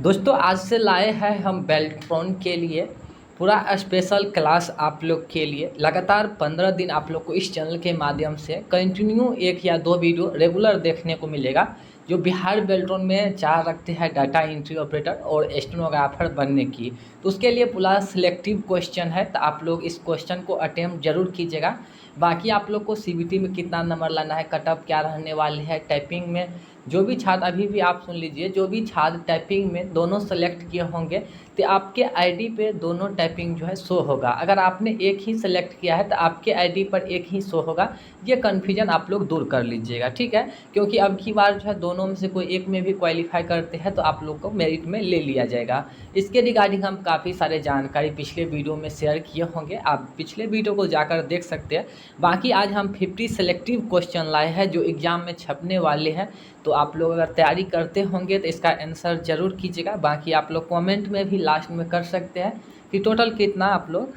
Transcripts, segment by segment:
दोस्तों आज से लाए हैं हम बेल्ट्रॉन के लिए पूरा स्पेशल क्लास आप लोग के लिए। लगातार 15 दिन आप लोग को इस चैनल के माध्यम से कंटिन्यू एक या दो वीडियो रेगुलर देखने को मिलेगा, जो बिहार बेल्ट्रॉन में चाह रखते हैं डाटा एंट्री ऑपरेटर और स्टेनोग्राफर बनने की। तो उसके लिए पूरा सिलेक्टिव क्वेश्चन है, तो आप लोग इस क्वेश्चन को अटेम्प्ट जरूर कीजिएगा। बाकी आप लोग को सीबीटी में कितना नंबर लाना है, कटअप क्या रहने वाले है, टाइपिंग में जो भी छात्र अभी भी आप सुन लीजिए, जो भी छात्र टाइपिंग में दोनों सेलेक्ट किए होंगे तो आपके आईडी पे दोनों टाइपिंग जो है शो होगा। अगर आपने एक ही सेलेक्ट किया है तो आपके आईडी पर एक ही शो होगा। ये कन्फ्यूजन आप लोग दूर कर लीजिएगा, ठीक है। क्योंकि अब की बार जो है दोनों में से कोई एक में भी क्वालिफाई करते हैं तो आप लोग को मेरिट में ले लिया जाएगा। इसके रिगार्डिंग हम काफ़ी सारे जानकारी पिछले वीडियो में शेयर किए होंगे, आप पिछले वीडियो को जाकर देख सकते हैं। बाकी आज हम 50 सेलेक्टिव क्वेश्चन लाए हैं जो एग्ज़ाम में छपने वाले हैं। तो आप लोग अगर तैयारी करते होंगे तो इसका आंसर ज़रूर कीजिएगा। बाकी आप लोग कमेंट में भी लास्ट में कर सकते हैं कि टोटल कितना आप लोग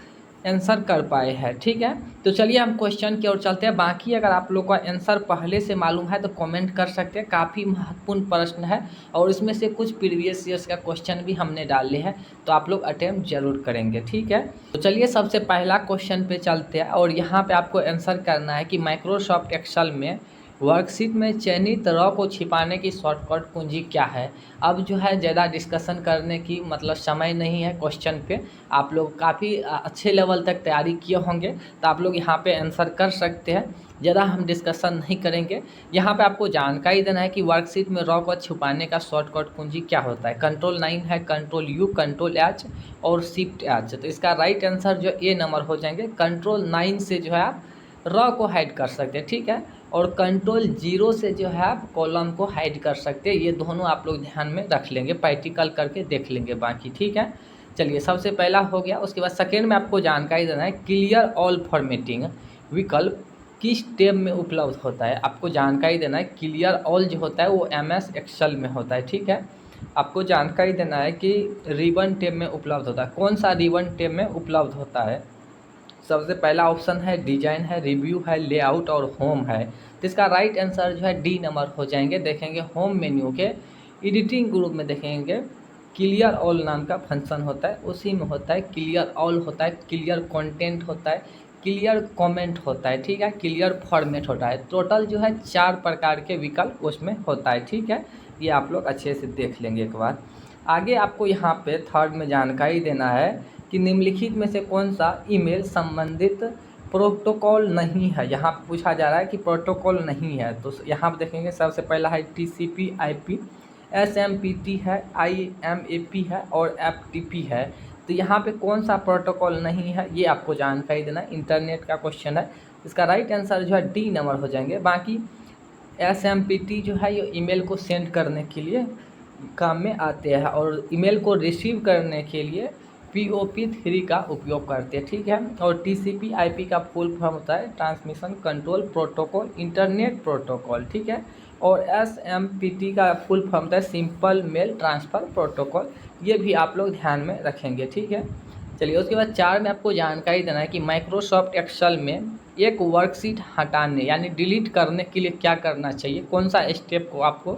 आंसर कर पाए हैं, ठीक है। तो चलिए हम क्वेश्चन की ओर चलते हैं। बाकी अगर आप लोग का आंसर पहले से मालूम है तो कमेंट कर सकते हैं। काफ़ी महत्वपूर्ण प्रश्न है और इसमें से कुछ प्रीवियस ईयर्स का क्वेश्चन भी हमने डाले हैं, तो आप लोग अटेम्प्ट जरूर करेंगे, ठीक है। तो चलिए सबसे पहला क्वेश्चन पे चलते हैं और यहाँ पे आपको आंसर करना है कि माइक्रोसॉफ्ट एक्सेल में वर्कशीट में चयनित रॉ को छिपाने की शॉर्टकट कुंजी क्या है। अब जो है ज़्यादा डिस्कशन करने की मतलब समय नहीं है क्वेश्चन पे। आप लोग काफ़ी अच्छे लेवल तक तैयारी किए होंगे तो आप लोग यहाँ पे आंसर कर सकते हैं। ज़्यादा हम डिस्कशन नहीं करेंगे। यहाँ पे आपको जानकारी देना है कि वर्कशीट में रॉ को छुपाने का शॉर्टकट कुंजी क्या होता है। कंट्रोल 9 है, कंट्रोल U, कंट्रोल H और शिफ्ट H। तो इसका राइट आंसर जो ए नंबर हो जाएंगे। कंट्रोल 9 से जो है आप रॉ को हाइड कर सकते हैं, ठीक है। और कंट्रोल 0 से जो है आप कॉलम को हाइड कर सकते हैं। ये दोनों आप लोग ध्यान में रख लेंगे, प्रैक्टिकल करके देख लेंगे बाकी, ठीक है। चलिए सबसे पहला हो गया। उसके बाद सेकेंड में आपको जानकारी देना है क्लियर ऑल फॉर्मेटिंग विकल्प किस टैब में उपलब्ध होता है। आपको जानकारी देना है क्लियर ऑल जो होता है वो MS एक्सेल में होता है, ठीक है। आपको जानकारी देना है कि रिबन टैब में उपलब्ध होता है। कौन सा रिबन टैब में उपलब्ध होता है। सबसे पहला ऑप्शन है डिजाइन है, रिव्यू है, लेआउट और होम है। तो इसका राइट आंसर जो है डी नंबर हो जाएंगे। देखेंगे होम मेन्यू के एडिटिंग ग्रुप में देखेंगे क्लियर ऑल नाम का फंक्शन होता है, उसी में होता है क्लियर ऑल होता है, क्लियर कंटेंट होता है, क्लियर कमेंट होता है, ठीक है, क्लियर फॉर्मेट होता है। टोटल जो है 4 प्रकार के विकल्प उसमें होता है, ठीक है। ये आप लोग अच्छे से देख लेंगे एक बार। आगे आपको यहाँ पे थर्ड में जानकारी देना है कि निम्नलिखित में से कौन सा ईमेल संबंधित प्रोटोकॉल नहीं है। यहाँ पूछा जा रहा है कि प्रोटोकॉल नहीं है, तो यहाँ पे देखेंगे सबसे पहला है TCP/IP, SMPT है, IMAP है और FTP है। तो यहाँ पे कौन सा प्रोटोकॉल नहीं है ये आपको जानकारी देना है। इंटरनेट का क्वेश्चन है, इसका राइट आंसर जो है डी नंबर हो जाएंगे। बाकी SMPT जो है ये ईमेल को सेंड करने के लिए काम में आते हैं और ईमेल को रिसीव करने के लिए POP3 का उपयोग करते हैं, ठीक है। और TCP/IP का फुल फॉर्म होता है transmission control protocol internet protocol, ठीक है। और SMPT का फुल फॉर्म होता है सिंपल मेल ट्रांसफ़र प्रोटोकॉल। ये भी आप लोग ध्यान में रखेंगे, ठीक है। चलिए उसके बाद 4 में आपको जानकारी देना है कि माइक्रोसॉफ्ट एक्सेल में एक वर्कशीट हटाने यानी डिलीट करने के लिए क्या करना चाहिए, कौन सा स्टेप को आपको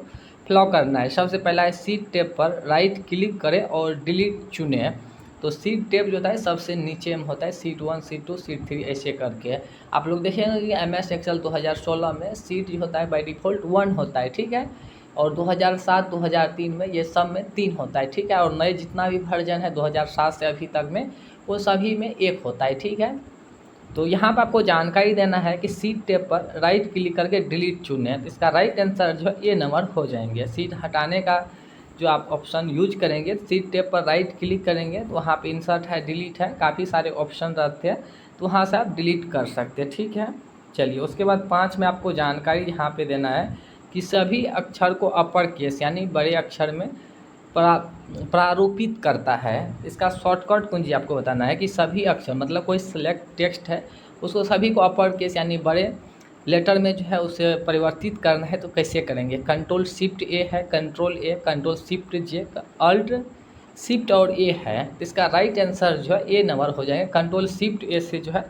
फॉलो करना है। सबसे पहला है सीट टैब पर राइट क्लिक करें और डिलीट चुनें। तो सीट टैब जो होता है सबसे नीचे में होता है, सीट 1, सीट 2, सीट 3 ऐसे करके। आप लोग देखेंगे कि MS एक्सेल 2016 में सीट जो होता है बाय डिफ़ॉल्ट 1 होता है, ठीक है। और 2007 2003 में ये सब में 3 होता है, ठीक है। और नए जितना भी वर्जन है 2007 से अभी तक में वो सभी में 1 होता है, ठीक है। तो यहाँ पर आपको जानकारी देना है कि सीट टैब पर राइट क्लिक करके डिलीट चुनें। तो इसका राइट आंसर जो है ए नंबर हो जाएंगे। सीट हटाने का जो आप ऑप्शन यूज करेंगे, सीट टैब पर राइट क्लिक करेंगे तो वहाँ पे इंसर्ट है, डिलीट है, काफ़ी सारे ऑप्शन रहते हैं, तो वहाँ से आप डिलीट कर सकते हैं, ठीक है। चलिए उसके बाद 5 में आपको जानकारी यहाँ पे देना है कि सभी अक्षर को अपर केस यानी बड़े अक्षर में प्रारूपित करता है। इसका शॉर्टकट कुंजी आपको बताना है कि सभी अक्षर मतलब कोई सिलेक्ट टेक्स्ट है उसको सभी को अपर केस यानी बड़े लेटर में जो है उसे परिवर्तित करना है, तो कैसे करेंगे। कंट्रोल-Shift-A है, कंट्रोल-A, कंट्रोल-Shift-J, अल्ट-Shift और A है। तो इसका राइट आंसर जो है ए नंबर हो जाएगा। कंट्रोल-Shift-A से जो है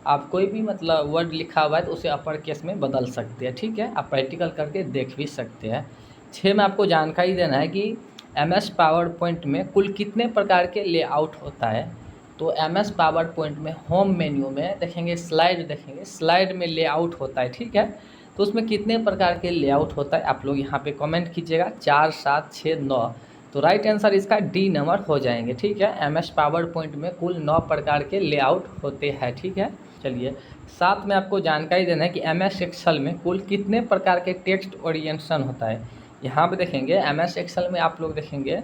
आप कोई भी मतलब वर्ड लिखा हुआ है तो उसे अपर केस में बदल सकते हैं, ठीक है। आप प्रैक्टिकल करके देख भी सकते हैं। 6 में आपको जानकारी देना है कि MS पावर पॉइंट में कुल कितने प्रकार के लेआउट होता है। तो MS पावर पॉइंट में होम मेन्यू में देखेंगे, स्लाइड में लेआउट होता है, ठीक है। तो उसमें कितने प्रकार के लेआउट होता है आप लोग यहाँ पे कमेंट कीजिएगा, 4, 7, 6, 9। तो राइट आंसर इसका डी नंबर हो जाएंगे, ठीक है। MS पावर पॉइंट में कुल 9 प्रकार के लेआउट होते हैं, ठीक है। चलिए, साथ में आपको जानकारी देना है कि MS एक्सेल में कुल कितने प्रकार के टेक्स्ट ओरिएंटेशन होता है। यहाँ पे देखेंगे MS एक्सेल में आप लोग देखेंगे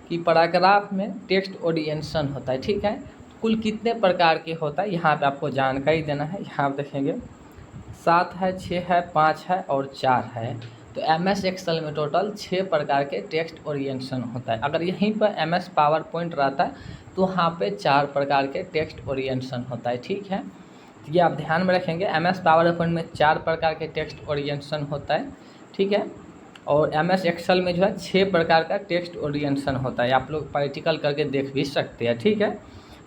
कि पैराग्राफ में टेक्स्ट ओरिएंटेशन होता है, ठीक है। कुल कितने प्रकार के होता है यहाँ पे आपको जानकारी देना है। यहाँ पे देखेंगे 7 है, 6 है, 5 है और 4 है। तो MS एक्सेल में टोटल 6 प्रकार के टेक्स्ट ओरिएंटेशन होता है। अगर यहीं पर MS पावर पॉइंट रहता है तो वहाँ पे 4 प्रकार के टेक्स्ट ओरिएंटेशन होता है, ठीक है। तो ये आप ध्यान में रखेंगे, MS पावर पॉइंट में 4 प्रकार के टेक्स्ट ओरिएंटेशन होता है, ठीक है। और MS एक्सेल में जो है 6 प्रकार का टेक्स्ट ओरिएंटेशन होता है। आप लोग प्रैक्टिकल करके देख भी सकते हैं, ठीक है।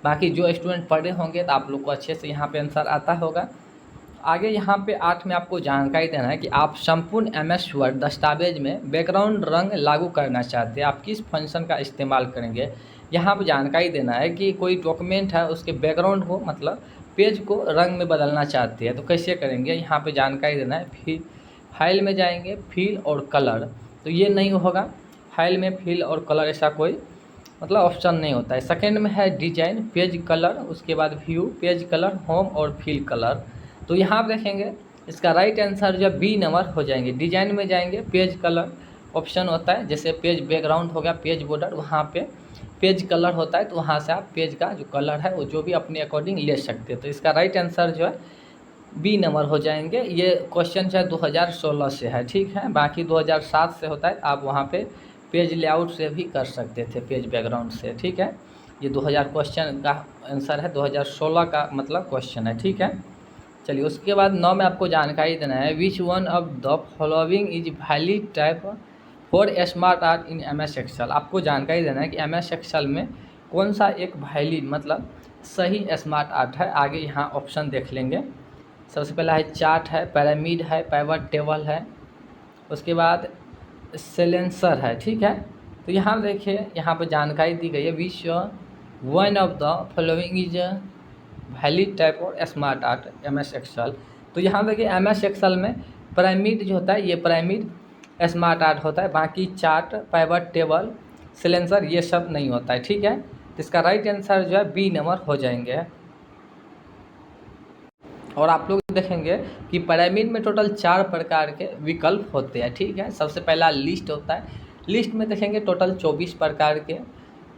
बाकी जो स्टूडेंट पढ़े होंगे तो आप लोग को अच्छे से यहाँ पे आंसर आता होगा। आगे यहाँ पे 8 में आपको जानकारी देना है कि आप संपूर्ण MS वर्ड दस्तावेज में बैकग्राउंड रंग लागू करना चाहते हैं, आप किस फंक्शन का इस्तेमाल करेंगे। यहाँ पे जानकारी देना है कि कोई डॉक्यूमेंट है उसके बैकग्राउंड को मतलब पेज को रंग में बदलना चाहते हैं तो कैसे करेंगे। यहाँ पे जानकारी देना है, फिर फाइल में जाएंगे, फिल और कलर। तो ये नहीं होगा, फाइल में फिल और कलर ऐसा कोई मतलब ऑप्शन नहीं होता है। सेकेंड में है डिजाइन, पेज कलर, उसके बाद व्यू, पेज कलर, होम और फिल कलर। तो यहाँ पर देखेंगे इसका राइट आंसर जो बी नंबर हो जाएंगे। डिजाइन में जाएंगे, पेज कलर ऑप्शन होता है, जैसे पेज बैकग्राउंड हो गया, पेज बॉर्डर, वहाँ पे पेज कलर होता है। तो वहाँ से आप पेज का जो कलर है वो जो भी अपने अकॉर्डिंग ले सकते हैं। तो इसका राइट आंसर जो है बी नंबर हो जाएंगे। ये क्वेश्चन जो है 2016 से है, ठीक है। बाकी 2007 से होता है, आप वहाँ पे पेज लेआउट से भी कर सकते थे, पेज बैकग्राउंड से, ठीक है। ये 2000 क्वेश्चन का आंसर है, 2016 का मतलब क्वेश्चन है, ठीक है। चलिए, उसके बाद 9 में आपको जानकारी देना है, which one of the following is valid type for smart art in MS excel. आपको जानकारी देना है कि MS एक्सेल में कौन सा एक वैलिड मतलब सही स्मार्ट आर्ट है। आगे यहाँ ऑप्शन देख लेंगे। सबसे पहला है चार्ट है, पिरामिड है, पिवट टेबल है, उसके बाद सिलेंसर है, ठीक है। तो यहाँ देखिए, यहाँ पर जानकारी दी गई है, which one of the following is valid type और स्मार्ट आर्ट MS एक्सेल। तो यहाँ देखिए MS एक्सेल में पिरामिड जो होता है ये पिरामिड स्मार्ट आर्ट होता है, बाकी चार्ट, पिवट टेबल, सिलेंसर ये सब नहीं होता है, ठीक है। तो इसका राइट आंसर जो है बी नंबर हो जाएंगे। और आप लोग देखेंगे कि पिरामिड में टोटल 4 प्रकार के विकल्प होते हैं, ठीक है। सबसे पहला लिस्ट होता है, लिस्ट में देखेंगे टोटल 24 प्रकार के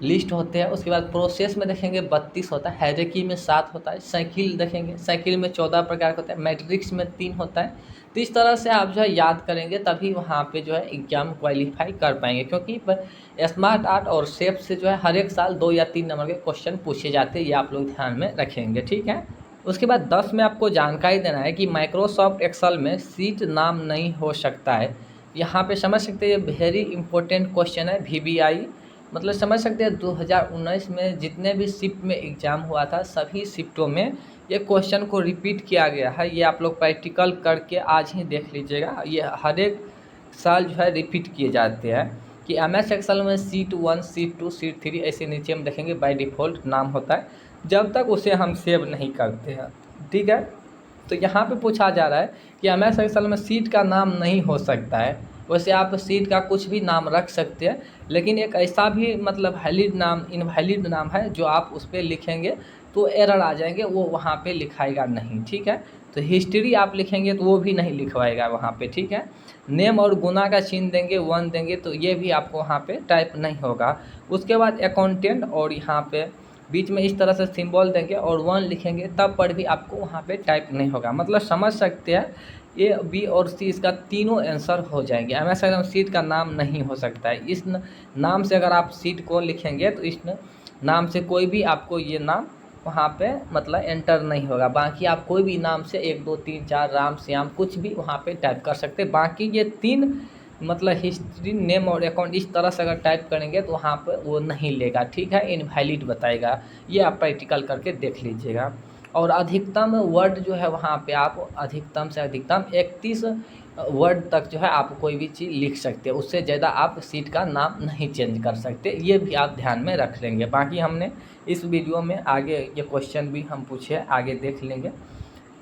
लिस्ट होते हैं। उसके बाद प्रोसेस में देखेंगे 32 होता है, हायरार्की में 7 होता है, साइकिल देखेंगे, साइकिल में 14 प्रकार का होता है, मैट्रिक्स में 3 होता है। तो इस तरह से आप जो है याद करेंगे तभी वहाँ पे जो है एग्जाम क्वालिफाई कर पाएंगे, क्योंकि स्मार्ट आर्ट और शेप से जो है हर एक साल 2 या 3 नंबर के क्वेश्चन पूछे जाते हैं, ये आप लोग ध्यान में रखेंगे, ठीक है। उसके बाद 10 में आपको जानकारी देना है कि माइक्रोसॉफ्ट एक्सेल में सीट नाम नहीं हो सकता है। यहाँ पे समझ सकते हैं, ये वेरी इंपॉर्टेंट क्वेश्चन है। VBI मतलब समझ सकते हैं 2019 में जितने भी शिफ्ट में एग्ज़ाम हुआ था सभी शिफ्टों में ये क्वेश्चन को रिपीट किया गया है। ये आप लोग प्रैक्टिकल करके आज ही देख लीजिएगा, ये हर एक साल जो है रिपीट किए जाते हैं कि MS एक्सेल में सीट 1, सीट 2, सीट 3 ऐसे नीचे हम देखेंगे बाय डिफ़ॉल्ट नाम होता है, जब तक उसे हम सेव नहीं करते हैं, ठीक है। तो यहाँ पे पूछा जा रहा है कि MS एक्सेल में सीट का नाम नहीं हो सकता है। वैसे आप सीट का कुछ भी नाम रख सकते हैं, लेकिन एक ऐसा भी मतलब वैलिड नाम, इनवैलिड नाम है जो आप उस पर लिखेंगे तो एरर आ जाएंगे, वो वहाँ पे लिखाएगा नहीं, ठीक है। तो हिस्ट्री आप लिखेंगे तो वो भी नहीं लिखवाएगा वहाँ पे, ठीक है। नेम और गुना का चिन्ह देंगे, 1 देंगे तो ये भी आपको वहाँ पे टाइप नहीं होगा। उसके बाद अकाउंटेंट और यहाँ पे बीच में इस तरह से सिंबल देंगे और 1 लिखेंगे तब पर भी आपको वहाँ पे टाइप नहीं होगा। मतलब समझ सकते हैं A, B और C इसका तीनों आंसर हो जाएंगे। MS एक्सेल में सीट का नाम नहीं हो सकता है। इस नाम से अगर आप सीट को लिखेंगे तो इस नाम से कोई भी आपको ये नाम वहाँ पे मतलब एंटर नहीं होगा। बाकी आप कोई भी नाम से 1, 2, 3, 4 राम, श्याम कुछ भी वहाँ पे टाइप कर सकते हैं। बाकी ये 3 मतलब हिस्ट्री, नेम और अकाउंट इस तरह से अगर टाइप करेंगे तो वहाँ पर वो नहीं लेगा, ठीक है, इनवैलिड बताएगा। ये आप प्रैक्टिकल करके देख लीजिएगा। और अधिकतम वर्ड जो है वहाँ पे आप अधिकतम से अधिकतम 31 वर्ड तक जो है आप कोई भी चीज़ लिख सकते हैं, उससे ज़्यादा आप सीट का नाम नहीं चेंज कर सकते, ये भी आप ध्यान में रख लेंगे। बाकी हमने इस वीडियो में आगे ये क्वेश्चन भी हम पूछे आगे देख लेंगे।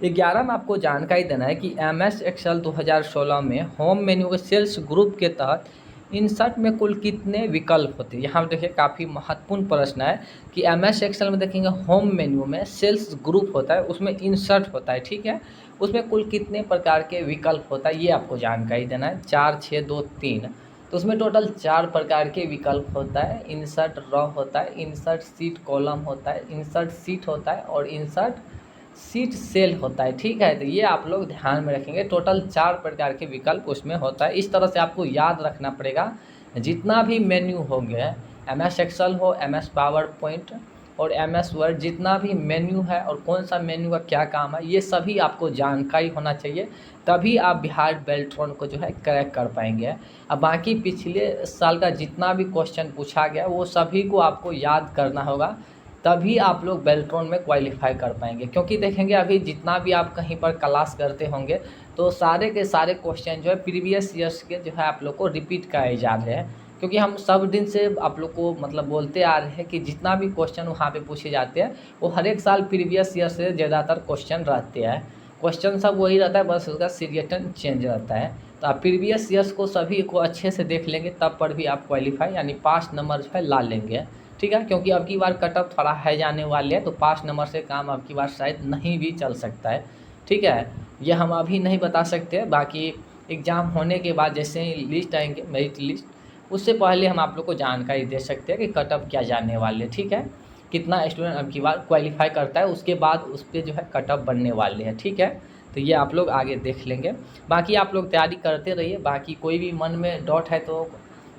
11 में आपको जानकारी देना है कि MS एक्सेल 2016 में होम मेन्यू के सेल्स ग्रुप के तहत इंसर्ट में कुल कितने विकल्प होते हैं। यहाँ देखिए काफ़ी महत्वपूर्ण प्रश्न है कि MS एक्सेल में देखेंगे होम मेन्यू में सेल्स ग्रुप होता है, उसमें इंसर्ट होता है, ठीक है, उसमें कुल कितने प्रकार के विकल्प होता है ये आपको जानकारी देना है। 4, 6, 2, 3, तो उसमें टोटल 4 प्रकार के विकल्प होता है। इंसर्ट रॉ होता है, इंसर्ट सीट कॉलम होता है, इंसर्ट सीट होता है और इंसर्ट सीट सेल होता है, ठीक है। तो ये आप लोग ध्यान में रखेंगे, टोटल 4 प्रकार के विकल्प उसमें होता है। इस तरह से आपको याद रखना पड़ेगा। जितना भी मेन्यू हो गया, MS एक्सेल हो, MS पावर पॉइंट और MS वर्ड, जितना भी मेन्यू है और कौन सा मेन्यू का क्या काम है, ये सभी आपको जानकारी होना चाहिए, तभी आप बिहार बेल्ट्रॉन को जो है क्रैक कर पाएंगे। अब बाकी पिछले साल का जितना भी क्वेश्चन पूछा गया वो सभी को आपको याद करना होगा, तभी आप लोग बेल्ट्रॉन में क्वालिफाई कर पाएंगे। क्योंकि देखेंगे अभी जितना भी आप कहीं पर क्लास करते होंगे तो सारे के सारे क्वेश्चन जो है प्रीवियस ईयर्स के जो है आप लोग को रिपीट कराए जा रहे हैं। क्योंकि हम सब दिन से आप लोग को मतलब बोलते आ रहे हैं कि जितना भी क्वेश्चन वहाँ पे पूछे जाते हैं वो हर एक साल प्रीवियस ईयर से ज़्यादातर क्वेश्चन रहते हैं। क्वेश्चन सब वही रहता है, बस उसका सीरियटन चेंज रहता है। तो आप प्रीवियस ईयर्स को सभी को अच्छे से देख लेंगे, तब पर भी आप क्वालिफाई यानी 5 नंबर जो है ला लेंगे, ठीक है। क्योंकि अब की बार कटअप थोड़ा है जाने वाले हैं, तो 5 नंबर से काम अब की बार शायद नहीं भी चल सकता है, ठीक है। ये हम अभी नहीं बता सकते, बाकी एग्ज़ाम होने के बाद जैसे ही लिस्ट आएंगे मेरिट लिस्ट, उससे पहले हम आप लोग को जानकारी दे सकते हैं कि कटअप क्या जाने वाले, ठीक है, कितना स्टूडेंट अब की बार क्वालिफाई करता है, उसके बाद उस पर जो है कटअप बनने वाले हैं, ठीक है। तो ये आप लोग आगे देख लेंगे। बाकी आप लोग तैयारी करते रहिए, बाकी कोई भी मन में डाउट है तो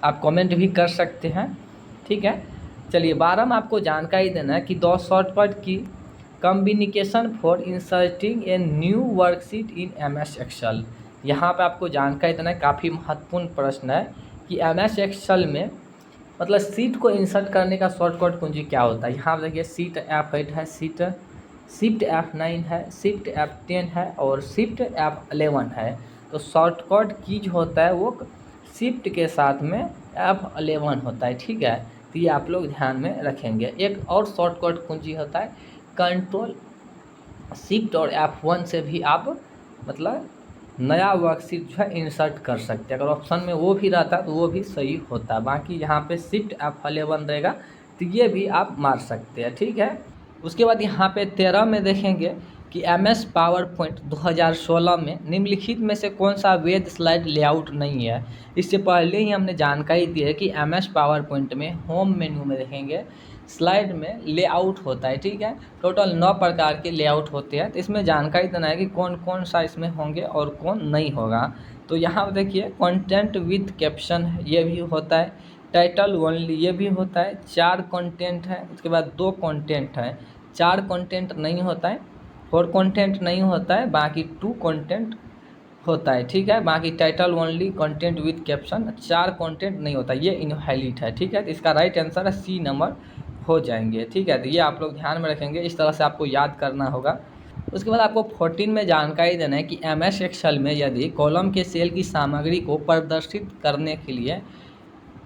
आप कमेंट भी कर सकते हैं, ठीक है। चलिए 12 में आपको जानकारी देना है कि 2 शॉर्टकट की communication for inserting a new worksheet in MS excel. यहाँ पे आपको जानकारी देना है, काफ़ी महत्वपूर्ण प्रश्न है कि MS एक्सेल में मतलब सीट को इंसर्ट करने का शॉर्टकट कुंजी क्या होता है। यहाँ देखिए सीट F8 है, शिफ्ट F9 है, शिफ्ट F10 है और शिफ्ट F11 है। तो शॉर्टकट कीज होता है वो शिफ्ट के साथ में F11 होता है, ठीक है। तो ये आप लोग ध्यान में रखेंगे। एक और शॉर्टकट कुंजी होता है कंट्रोल शिफ्ट और F1 से भी आप मतलब नया वर्कशीट जो है इंसर्ट कर सकते हैं। अगर ऑप्शन में वो भी रहता है तो वो भी सही होता है। बाकी यहाँ पे शिफ्ट F11 रहेगा तो ये भी आप मार सकते हैं, ठीक है। उसके बाद यहाँ पे 13 में देखेंगे कि MS पावर पॉइंट 2016 में निम्नलिखित में से कौन सा वैध स्लाइड लेआउट नहीं है। इससे पहले ही हमने जानकारी दी है कि MS पावर पॉइंट में होम मेन्यू में देखेंगे स्लाइड में लेआउट होता है, ठीक है। टोटल 9 प्रकार के लेआउट होते हैं, तो इसमें जानकारी देना है कि कौन कौन सा इसमें होंगे और कौन नहीं होगा। तो यहाँ देखिए कंटेंट विद कैप्शन ये भी होता है, टाइटल ओनली ये भी होता है, 4 कंटेंट है, उसके बाद 2 कंटेंट है, 4 कंटेंट नहीं होता है, 4 कंटेंट नहीं होता है, बाकी 2 कंटेंट होता है, ठीक है। बाकी title only, content with caption, 4 content नहीं होता, ये इनवैलिड है, ठीक है। तो इसका राइट आंसर है C नंबर हो जाएंगे, ठीक है। तो ये आप लोग ध्यान में रखेंगे, इस तरह से आपको याद करना होगा। उसके बाद आपको 14 में जानकारी देना है कि MS एक्सेल में यदि कॉलम के सेल की सामग्री को प्रदर्शित करने के लिए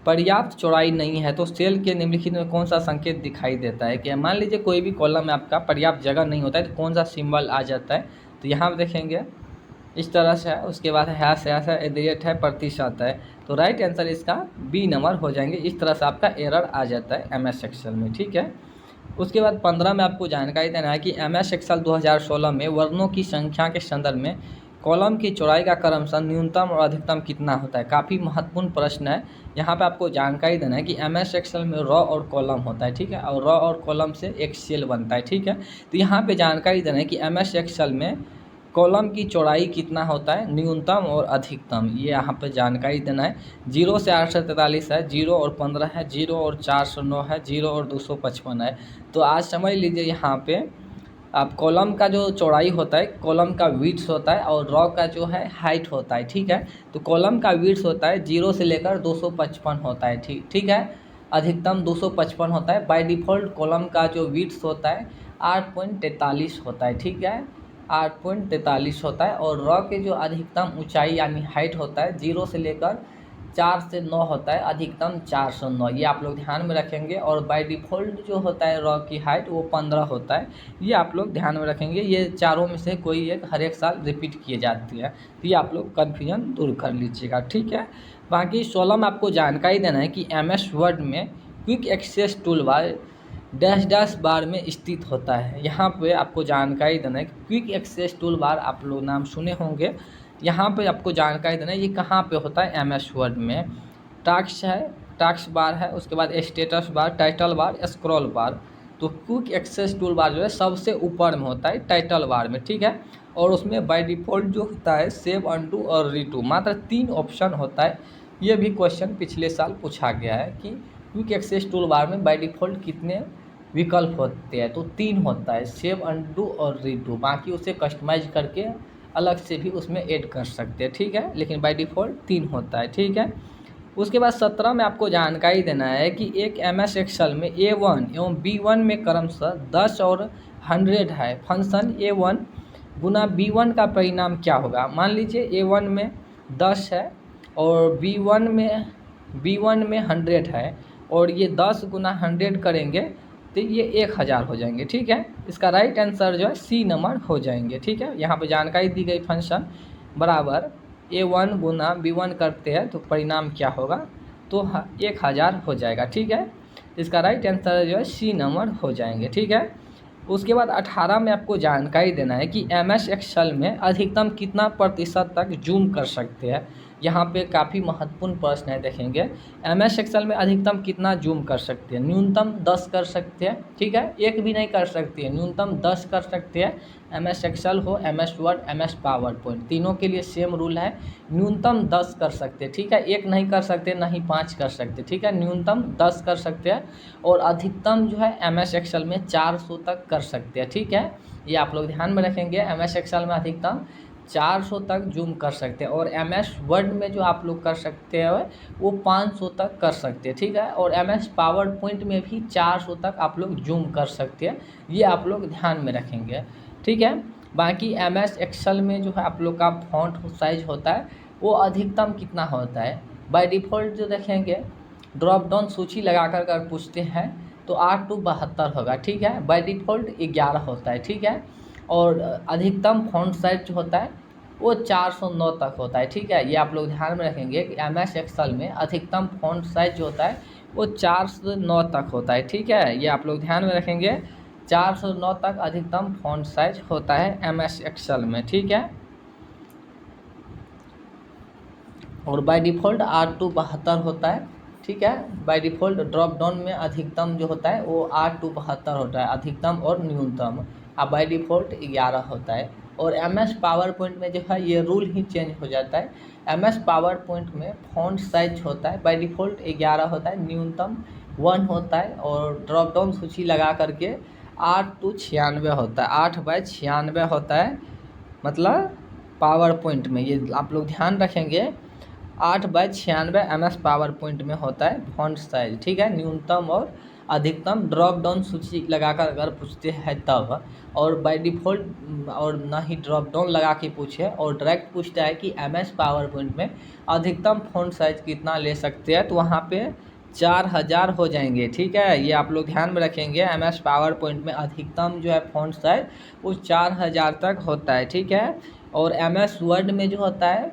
पर्याप्त चौड़ाई नहीं है तो सेल के निम्नलिखित में कौन सा संकेत दिखाई देता है। कि मान लीजिए कोई भी कॉलम में आपका पर्याप्त जगह नहीं होता है तो कौन सा सिंबल आ जाता है। तो यहाँ पर देखेंगे इस तरह से है, उसके बाद हैश है, एट है, प्रतिशत है। तो राइट आंसर इसका B नंबर हो जाएंगे। इस तरह से आपका एरर आ जाता है MS एक्सेल में, ठीक है। उसके बाद 15 में आपको जानकारी देना है कि MS एक्सेल 2016 में वर्णों की संख्या के संदर्भ में कॉलम की चौड़ाई का क्रमशः न्यूनतम और अधिकतम कितना होता है। काफ़ी महत्वपूर्ण प्रश्न है। यहाँ पे आपको जानकारी देना है कि MS एक्सेल में रॉ और कॉलम होता है, ठीक है, और रॉ और कॉलम से एक सेल बनता है, ठीक है। तो यहाँ पे जानकारी देना है कि MS एक्सेल में कॉलम की चौड़ाई कितना होता है, न्यूनतम और अधिकतम, ये यहाँ पे जानकारी देना है। 0 से 843 है, 0 और 15 है, 0 और 409 है, 0 और 255 है। तो आज समझ लीजिए यहाँ पे आप कॉलम का जो चौड़ाई होता है, कॉलम का विड्थ होता है और रॉ का जो है हाइट होता है, ठीक है। तो कॉलम का विड्थ होता है 0 से लेकर 255 होता है, ठीक है। अधिकतम 255 होता है। बाय डिफ़ॉल्ट कॉलम का जो विड्थ होता है 8.43 होता है, ठीक है। 8.43 होता है। और र के जो अधिकतम ऊंचाई यानी हाइट होता है 0 से लेकर 4 से 9 होता है, अधिकतम 409। ये आप लोग ध्यान में रखेंगे। और बाय डिफ़ॉल्ट जो होता है र की हाइट वो 15 होता है, ये आप लोग ध्यान में रखेंगे। ये चारों में से कोई एक हर एक साल रिपीट किए जाती है, तो ये आप लोग कन्फ्यूजन दूर कर लीजिएगा, ठीक है। बाकी 16 में आपको जानकारी देना है कि MS वर्ड में quick access tool bar dash dash bar में स्थित होता है। यहाँ पे आपको जानकारी देना है कि क्विक एक्सेस टूल बार आप लोग नाम सुने होंगे। यहाँ पे आपको जानकारी देना है ये कहाँ पे होता है। MS वर्ड में टास्क है, टास्क बार है, उसके बाद status bar, title bar, scroll बार। तो क्विक एक्सेस टूल बार जो है सबसे ऊपर में होता है टाइटल बार में, ठीक है। और उसमें बाय डिफ़ॉल्ट जो होता है सेव, अनडू और रीटू, मात्र 3 ऑप्शन होता है। ये भी क्वेश्चन पिछले साल पूछा गया है कि क्विक एक्सेस टूल बार में बाय डिफ़ॉल्ट कितने विकल्प होते हैं, तो 3 होता है, सेव, अनडू और रीडू। बाकी उसे कस्टमाइज करके अलग से भी उसमें ऐड कर सकते हैं, ठीक है, लेकिन बाय डिफ़ॉल्ट 3 होता है, ठीक है। उसके बाद 17 में आपको जानकारी देना है कि एक MS एक्सेल में A1 एवं B1 में क्रमशः 10 और 100 है। फंक्शन A1 गुना B1 का परिणाम क्या होगा। मान लीजिए A1 में 10 है और B1 में 100 है, और ये 10 गुना 100 करेंगे तो ये 1000 हो जाएंगे, ठीक है। इसका राइट आंसर जो है C नंबर हो जाएंगे, ठीक है। यहाँ पे जानकारी दी गई फंक्शन बराबर A1 गुना B1 करते हैं तो परिणाम क्या होगा, तो 1000 हो जाएगा, ठीक है। इसका राइट आंसर जो है C नंबर हो जाएंगे, ठीक है। उसके बाद 18 में आपको जानकारी देना है कि MS एक्सेल में अधिकतम कितना प्रतिशत तक जूम कर सकते हैं। यहाँ पे काफ़ी महत्वपूर्ण प्रश्न है, देखेंगे। MS एक्सेल में अधिकतम कितना जूम कर सकते हैं। न्यूनतम 10 कर सकते हैं, ठीक है, एक भी नहीं कर सकती है, न्यूनतम 10 कर सकते हैं। MS एक्सेल हो, MS word, MS power point, तीनों के लिए सेम रूल है, न्यूनतम 10 कर सकते हैं, ठीक है। एक नहीं कर सकते, ना ही 5 कर सकते, ठीक है, न्यूनतम 10 कर सकते हैं। और अधिकतम जो है MS एक्सेल में 400 तक कर सकते हैं, ठीक है। ये आप लोग ध्यान में रखेंगे, MS एक्सेल में अधिकतम 400 तक जूम कर सकते हैं। और MS वर्ड में जो आप लोग कर सकते हैं वो 500 तक कर सकते हैं, ठीक है। और MS पावर पॉइंट में भी 400 तक आप लोग जूम कर सकते हैं, ये आप लोग ध्यान में रखेंगे, ठीक है। बाकी MS एक्सेल में जो है आप लोग का फॉन्ट साइज होता है वो अधिकतम कितना होता है। बाय डिफ़ॉल्ट जो देखेंगे ड्रॉप डाउन सूची लगा कर अगर पूछते हैं तो 8 to 72 होगा, ठीक है। बाय डिफ़ॉल्ट 11 होता है, ठीक है। और अधिकतम फॉन्ट साइज जो होता है वो 409 तक होता है, ठीक है। ये आप लोग ध्यान में रखेंगे कि MS एक्सेल में अधिकतम फॉन्ट साइज जो होता है वो 409 तक होता है, ठीक है। ये आप लोग ध्यान में रखेंगे, 409 तक अधिकतम फॉन्ट साइज होता है MS एक्सेल में, ठीक है। और बाय डिफ़ॉल्ट 8 to 72 होता है, ठीक है। बाय डिफ़ॉल्ट ड्रॉप डाउन में अधिकतम जो होता है वो 8 to 72 होता है, अधिकतम और न्यूनतम। अब बाय डिफ़ॉल्ट 11 होता है। और MS पावर पॉइंट में जो है ये रूल ही चेंज हो जाता है। MS पावर पॉइंट में फॉन्ट साइज होता है बाय डिफ़ॉल्ट 11 होता है, न्यूनतम 1 होता है। और ड्रॉप डाउन सूची लगा करके 8 to 96 होता है, 8/96 होता है, मतलब पावर पॉइंट में। ये आप लोग ध्यान रखेंगे, 8/96 MS पावर पॉइंट में होता है फॉन्ट साइज, ठीक है, न्यूनतम और अधिकतम। ड्रॉप डाउन सूची लगाकर अगर पूछते हैं तब, और बाय डिफ़ॉल्ट और ना ही ड्रॉप डाउन लगा के पूछे और डायरेक्ट पूछता है कि MS पावर पॉइंट में अधिकतम फॉन्ट साइज कितना ले सकते हैं, तो वहाँ पे 4000 हो जाएंगे, ठीक है। ये आप लोग ध्यान में रखेंगे, MS पावर पॉइंट में अधिकतम जो है फॉन्ट साइज वो 4000 तक होता है, ठीक है। और MS वर्ड में जो होता है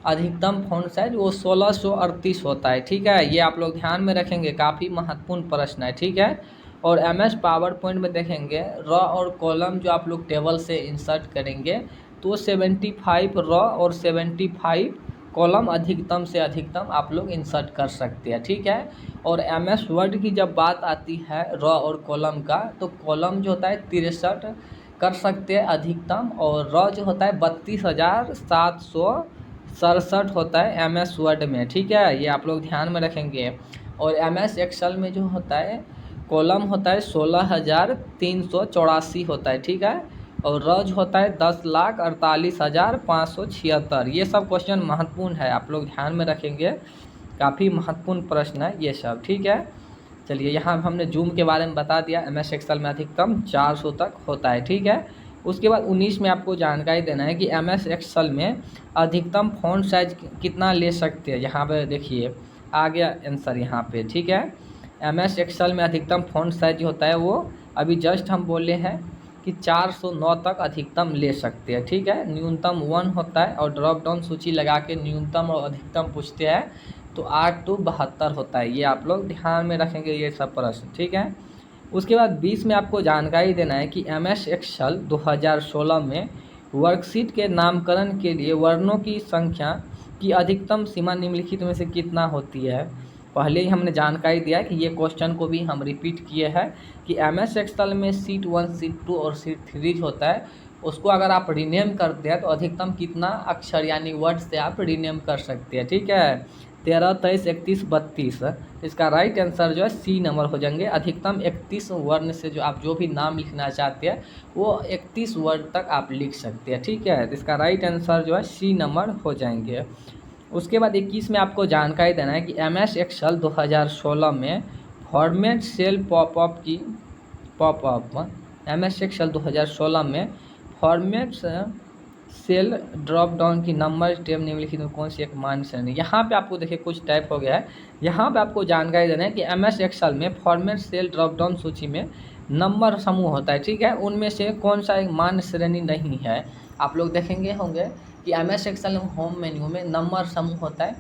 अधिकतम फॉन्ट साइज वो 1638 होता है, ठीक है। ये आप लोग ध्यान में रखेंगे, काफ़ी महत्वपूर्ण प्रश्न है, ठीक है। और MS पावर पॉइंट में देखेंगे रॉ और कॉलम जो आप लोग टेबल से इंसर्ट करेंगे तो 75 रॉ और 75 कॉलम अधिकतम से अधिकतम आप लोग इंसर्ट कर सकते हैं, ठीक है। और MS वर्ड की जब बात आती है रॉ और कॉलम का, तो कॉलम जो होता है 63 कर सकते हैं अधिकतम, और रॉ जो होता है 32,767 होता है MS वर्ड में, ठीक है। ये आप लोग ध्यान में रखेंगे। और MS एक्सेल में जो होता है कॉलम होता है 16,384 होता है, ठीक है। और रॉ होता है 10,48,576। ये सब क्वेश्चन महत्वपूर्ण है, आप लोग ध्यान में रखेंगे, काफ़ी महत्वपूर्ण प्रश्न है ये सब, ठीक है। चलिए यहाँ हमने जूम के बारे में बता दिया, MS एक्सेल में अधिकतम 400 तक होता है, ठीक है। उसके बाद 19 में आपको जानकारी देना है कि MS एक्सेल में अधिकतम फॉन्ट साइज कितना ले सकते हैं। यहाँ पे देखिए आ गया आंसर यहाँ पे, ठीक है। MS एक्सेल में अधिकतम फॉन्ट साइज होता है वो अभी जस्ट हम बोले हैं कि 409 तक अधिकतम ले सकते हैं, ठीक है। न्यूनतम 1 होता है और ड्रॉप डाउन सूची लगा के न्यूनतम और अधिकतम पूछते हैं तो 8 to 72 होता है। ये आप लोग ध्यान में रखेंगे ये सब प्रश्न, ठीक है। उसके बाद 20 में आपको जानकारी देना है कि MS एक्सेल 2016 में वर्कशीट के नामकरण के लिए वर्णों की संख्या की अधिकतम सीमा निम्नलिखित में से कितना होती है। पहले ही हमने जानकारी दिया है कि ये क्वेश्चन को भी हम रिपीट किए हैं कि MS एक्सेल में शीट 1, शीट 2 और शीट 3 होता है, उसको अगर आप रीनेम करते हैं तो अधिकतम कितना अक्षर यानी वर्ड से आप रीनेम कर सकते हैं, ठीक है। 13, 23, 31, 32 इसका राइट आंसर जो है सी नंबर हो जाएंगे। अधिकतम 31 वर्ण से जो आप जो भी नाम लिखना चाहते हैं वो 31 वर्ड तक आप लिख सकते हैं, ठीक है। तो इसका राइट आंसर जो है सी नंबर हो जाएंगे। उसके बाद 21 में आपको जानकारी देना है कि MS एक्सेल 2016 में format cell popup MS excel 2016 में फॉर्मेट सेल ड्रॉप डाउन की नंबर टैब निम्नलिखित में कौन सी एक मान श्रेणी। यहाँ पे आपको देखिए कुछ टाइप हो गया है। यहाँ पे आपको जानकारी देना है कि MS एक्सेल में फॉर्मेट सेल ड्रॉप डाउन सूची में नंबर समूह होता है, ठीक है। उनमें से कौन सा एक मान श्रेणी नहीं है। आप लोग देखेंगे होंगे कि MS एक्सेल होम मेन्यू में नंबर समूह होता है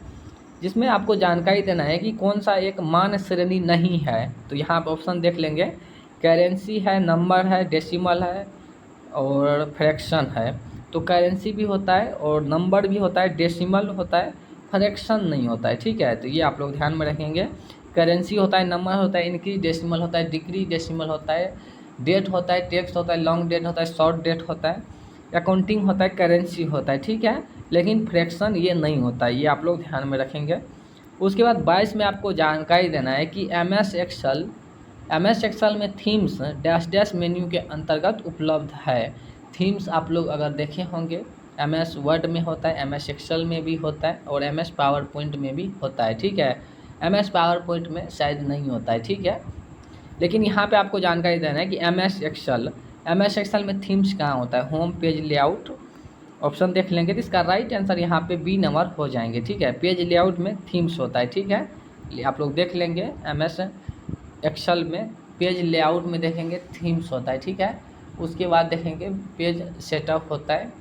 जिसमें आपको जानकारी देना है कि कौन सा एक मान श्रेणी नहीं है। तो यहाँ पर ऑप्शन देख लेंगे, करेंसी है, नंबर है, डेसिमल है और फ्रैक्शन है। तो करेंसी भी होता है और नंबर भी होता है, डेसिमल होता है, फ्रैक्शन नहीं होता है, ठीक है। तो ये आप लोग ध्यान में रखेंगे। करेंसी होता है, नंबर होता है, इंक्रीज डेसिमल होता है, डिक्रीज डेसिमल होता है, डेट होता है, टेक्स्ट होता है, लॉन्ग डेट होता है, शॉर्ट डेट होता है, अकाउंटिंग होता है, करेंसी होता है, ठीक है। लेकिन फ्रैक्शन ये नहीं होता है, ये आप लोग ध्यान में रखेंगे। उसके बाद 22 में आपको जानकारी देना है कि MS एक्सेल में थीम्स डैश डैश मेन्यू के अंतर्गत उपलब्ध है। थीम्स आप लोग अगर देखे होंगे MS वर्ड में होता है, MS एक्सेल में भी होता है और MS पावर पॉइंट में भी होता है, ठीक है। MS पावर पॉइंट में शायद नहीं होता है, ठीक है। लेकिन यहाँ पे आपको जानकारी देना है कि MS एक्सेल में थीम्स कहाँ होता है, होम पेज लेआउट। ऑप्शन देख लेंगे तो इसका राइट आंसर यहाँ पे बी नंबर हो जाएंगे, ठीक है। पेज लेआउट में थीम्स होता है, ठीक है। आप लोग देख लेंगे MS एक्सेल में पेज लेआउट में देखेंगे थीम्स होता है, ठीक है। उसके बाद देखेंगे पेज सेटअप होता है,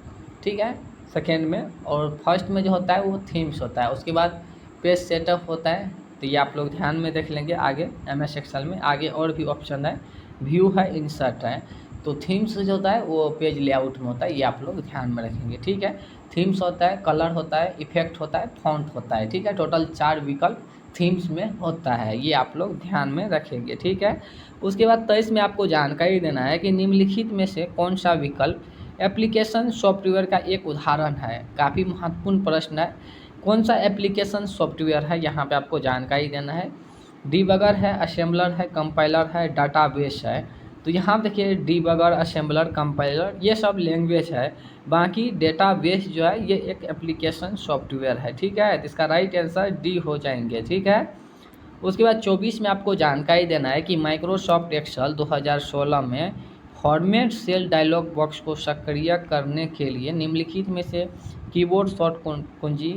ठीक है, सेकेंड में, और फर्स्ट में जो होता है वो थीम्स होता है। उसके बाद पेज सेटअप होता है। तो ये आप लोग ध्यान में देख लेंगे। आगे MS एक्सेल में आगे और भी ऑप्शन है, व्यू है, इंसर्ट है। तो थीम्स जो होता है वो पेज लेआउट में होता है, ये आप लोग ध्यान में रखेंगे, ठीक है। थीम्स होता है, कलर होता है, इफेक्ट होता है, फॉन्ट होता है, ठीक है। टोटल 4 विकल्प थीम्स में होता है, ये आप लोग ध्यान में रखेंगे, ठीक है। उसके बाद 23 में आपको जानकारी देना है कि निम्नलिखित में से कौन सा विकल्प एप्लीकेशन सॉफ्टवेयर का एक उदाहरण है। काफ़ी महत्वपूर्ण प्रश्न है। कौन सा एप्लीकेशन सॉफ्टवेयर है, यहाँ पे आपको जानकारी देना है। डीबगर है, असेंबलर है, कंपाइलर है, डाटाबेस है। तो यहाँ देखिए डीबगर, असेंबलर, कंपाइलर ये सब लैंग्वेज है, बाकी डेटाबेस जो है ये एक एप्लीकेशन सॉफ्टवेयर है, ठीक है। तो इसका राइट आंसर डी हो जाएंगे, ठीक है। उसके बाद 24 में आपको जानकारी देना है कि माइक्रोसॉफ्ट एक्सेल 2016 में फॉर्मेट सेल डायलॉग बॉक्स को सक्रिय करने के लिए निम्नलिखित में से कीबोर्ड शॉर्ट कुंजी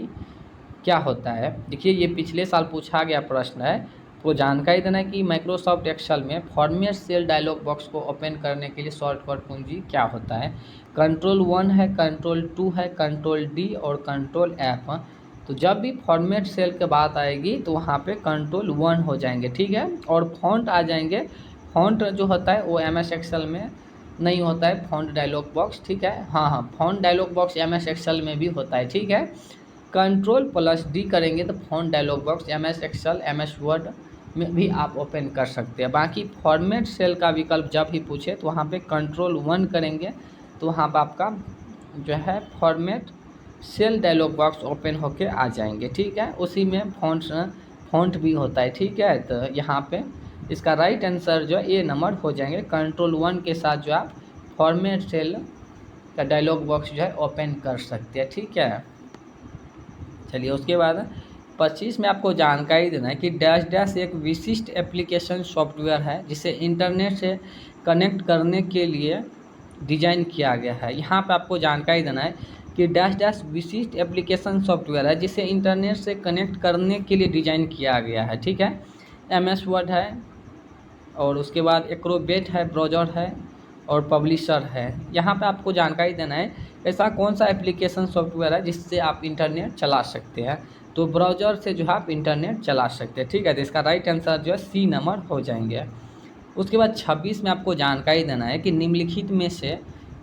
क्या होता है। देखिए ये पिछले साल पूछा गया प्रश्न है। तो जानकारी देना है कि माइक्रोसॉफ्ट एक्सेल में फॉर्मेट सेल डायलॉग बॉक्स को ओपन करने के लिए शॉर्टकट कुंजी क्या होता है। Ctrl+1 है, Ctrl+2 है, Ctrl+D और Ctrl+F। तो जब भी फॉर्मेट सेल के बात आएगी तो वहाँ पे Ctrl+1 हो जाएंगे, ठीक है। और फॉन्ट आ जाएंगे। फॉन्ट जो होता है वो MS एक्सेल में नहीं होता है, फॉन्ट डायलॉग बॉक्स, ठीक है। हाँ, font dialog box MS excel में भी होता है, ठीक है। Ctrl+D करेंगे तो font dialog box MS excel, MS word में भी आप ओपन कर सकते हैं। बाकी फॉर्मेट सेल का विकल्प जब भी पूछे तो वहाँ पे Ctrl+1 करेंगे तो वहाँ पर आपका जो है format cell dialog box open होके आ जाएंगे, ठीक है। उसी में फॉन्ट भी होता है, ठीक है। तो यहाँ पे इसका राइट आंसर जो है ए नंबर हो जाएंगे। Ctrl+1 के साथ जो आप फॉर्मेट सेल का डायलॉग बॉक्स जो है ओपन कर सकते हैं, ठीक है। चलिए उसके बाद 25 में आपको जानकारी देना है कि डैश डैश एक विशिष्ट एप्लीकेशन सॉफ्टवेयर है जिसे इंटरनेट से कनेक्ट करने के लिए डिजाइन किया गया है। यहाँ पे आपको जानकारी देना है कि डैश डैश विशिष्ट एप्लीकेशन सॉफ्टवेयर है जिसे इंटरनेट से कनेक्ट करने के लिए डिजाइन किया गया है। ठीक है, MS वर्ड है, और उसके बाद एक्रोबेट है, ब्राउज़र है, और पब्लिशर है। यहाँ पे आपको जानकारी देना है ऐसा कौन सा एप्लीकेशन सॉफ्टवेयर है जिससे आप इंटरनेट चला सकते हैं। तो ब्राउज़र से जो है आप इंटरनेट चला सकते हैं। ठीक है, तो इसका राइट आंसर जो है C नंबर हो जाएंगे। उसके बाद 26 में आपको जानकारी देना है कि निम्नलिखित में से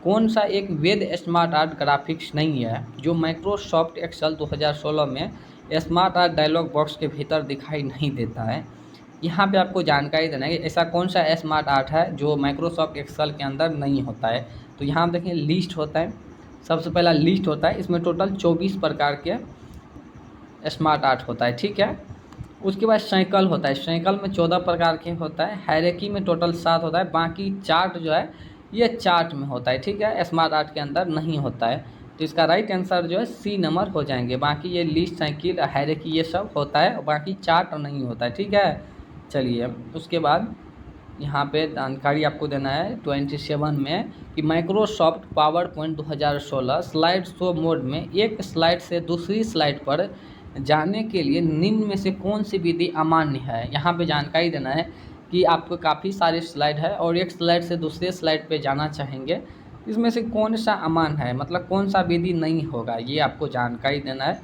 कौन सा एक वेद स्मार्ट आर्ट ग्राफिक्स नहीं है जो माइक्रोसॉफ्ट एक्सेल 2016 में स्मार्ट आर्ट डायलॉग बॉक्स के भीतर दिखाई नहीं देता है। यहाँ पे आपको जानकारी देना है कि ऐसा कौन सा स्मार्ट आर्ट है जो माइक्रोसॉफ्ट एक्सेल के अंदर नहीं होता है। तो यहाँ आप देखें लिस्ट होता है, सबसे पहला लिस्ट होता है, इसमें टोटल 24 प्रकार के स्मार्ट आर्ट होता है। ठीक है, उसके बाद साइकिल होता है, साइकिल में 14 प्रकार के होता है। हायरार्की में टोटल 7 होता है। बाकी चार्ट जो है ये चार्ट में होता है। ठीक है, स्मार्ट आर्ट के अंदर नहीं होता है। तो इसका राइट आंसर जो है C नंबर हो जाएंगे। बाकी ये लिस्ट, साइकिल, हायरार्की ये सब होता है, बाकी चार्ट नहीं होता है। ठीक है, चलिए उसके बाद यहाँ पे जानकारी आपको देना है 27 में कि Microsoft power point 2016 slide show mode में एक स्लाइड से दूसरी स्लाइड पर जाने के लिए निम्न में से कौन सी विधि अमान्य है। यहाँ पे जानकारी देना है कि आपको काफ़ी सारे स्लाइड है और एक स्लाइड से दूसरे स्लाइड पे जाना चाहेंगे, इसमें से कौन सा अमान्य है, मतलब कौन सा विधि नहीं होगा, ये आपको जानकारी देना है।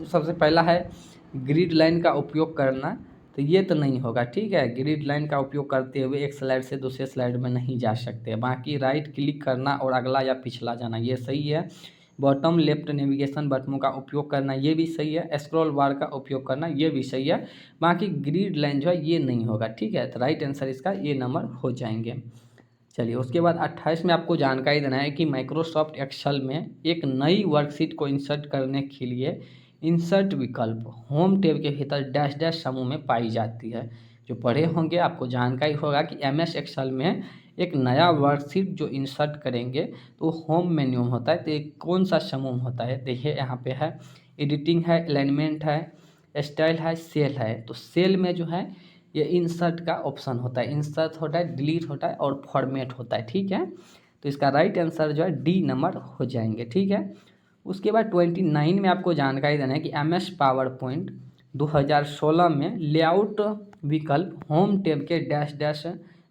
सबसे पहला है ग्रिड लाइन का उपयोग करना, तो ये तो नहीं होगा। ठीक है, ग्रिड लाइन का उपयोग करते हुए एक स्लाइड से दूसरे स्लाइड में नहीं जा सकते। बाकी राइट क्लिक करना और अगला या पिछला जाना ये सही है। बॉटम लेफ्ट नेविगेशन बटनों का उपयोग करना ये भी सही है। स्क्रॉल बार का उपयोग करना ये भी सही है। बाकी ग्रिड लाइन जो है ये नहीं होगा। ठीक है, तो राइट आंसर इसका A नंबर हो जाएंगे। चलिए उसके बाद 28 में आपको जानकारी देना है कि माइक्रोसॉफ्ट एक्सेल में एक नई वर्कशीट को इंसर्ट करने के लिए इंसर्ट विकल्प होम टैब के भीतर डैश डैश समूह में पाई जाती है। जो पढ़े होंगे आपको जानकारी होगा कि MS एक्सेल में एक नया वर्कशीट जो इंसर्ट करेंगे तो होम मेन्यू में होता है। तो एक कौन सा समूह होता है, देखिए यहाँ पे है एडिटिंग है, अलाइनमेंट है, स्टाइल है, सेल है। तो सेल में जो है ये इंसर्ट का ऑप्शन होता है, इंसर्ट होता है, डिलीट होता है और फॉर्मेट होता है। ठीक है, तो इसका राइट आंसर जो है D नंबर हो जाएंगे। ठीक है, उसके बाद 29 में आपको जानकारी देना है कि MS पावर पॉइंट 2016 में लेआउट विकल्प होम टैब के डैश डैश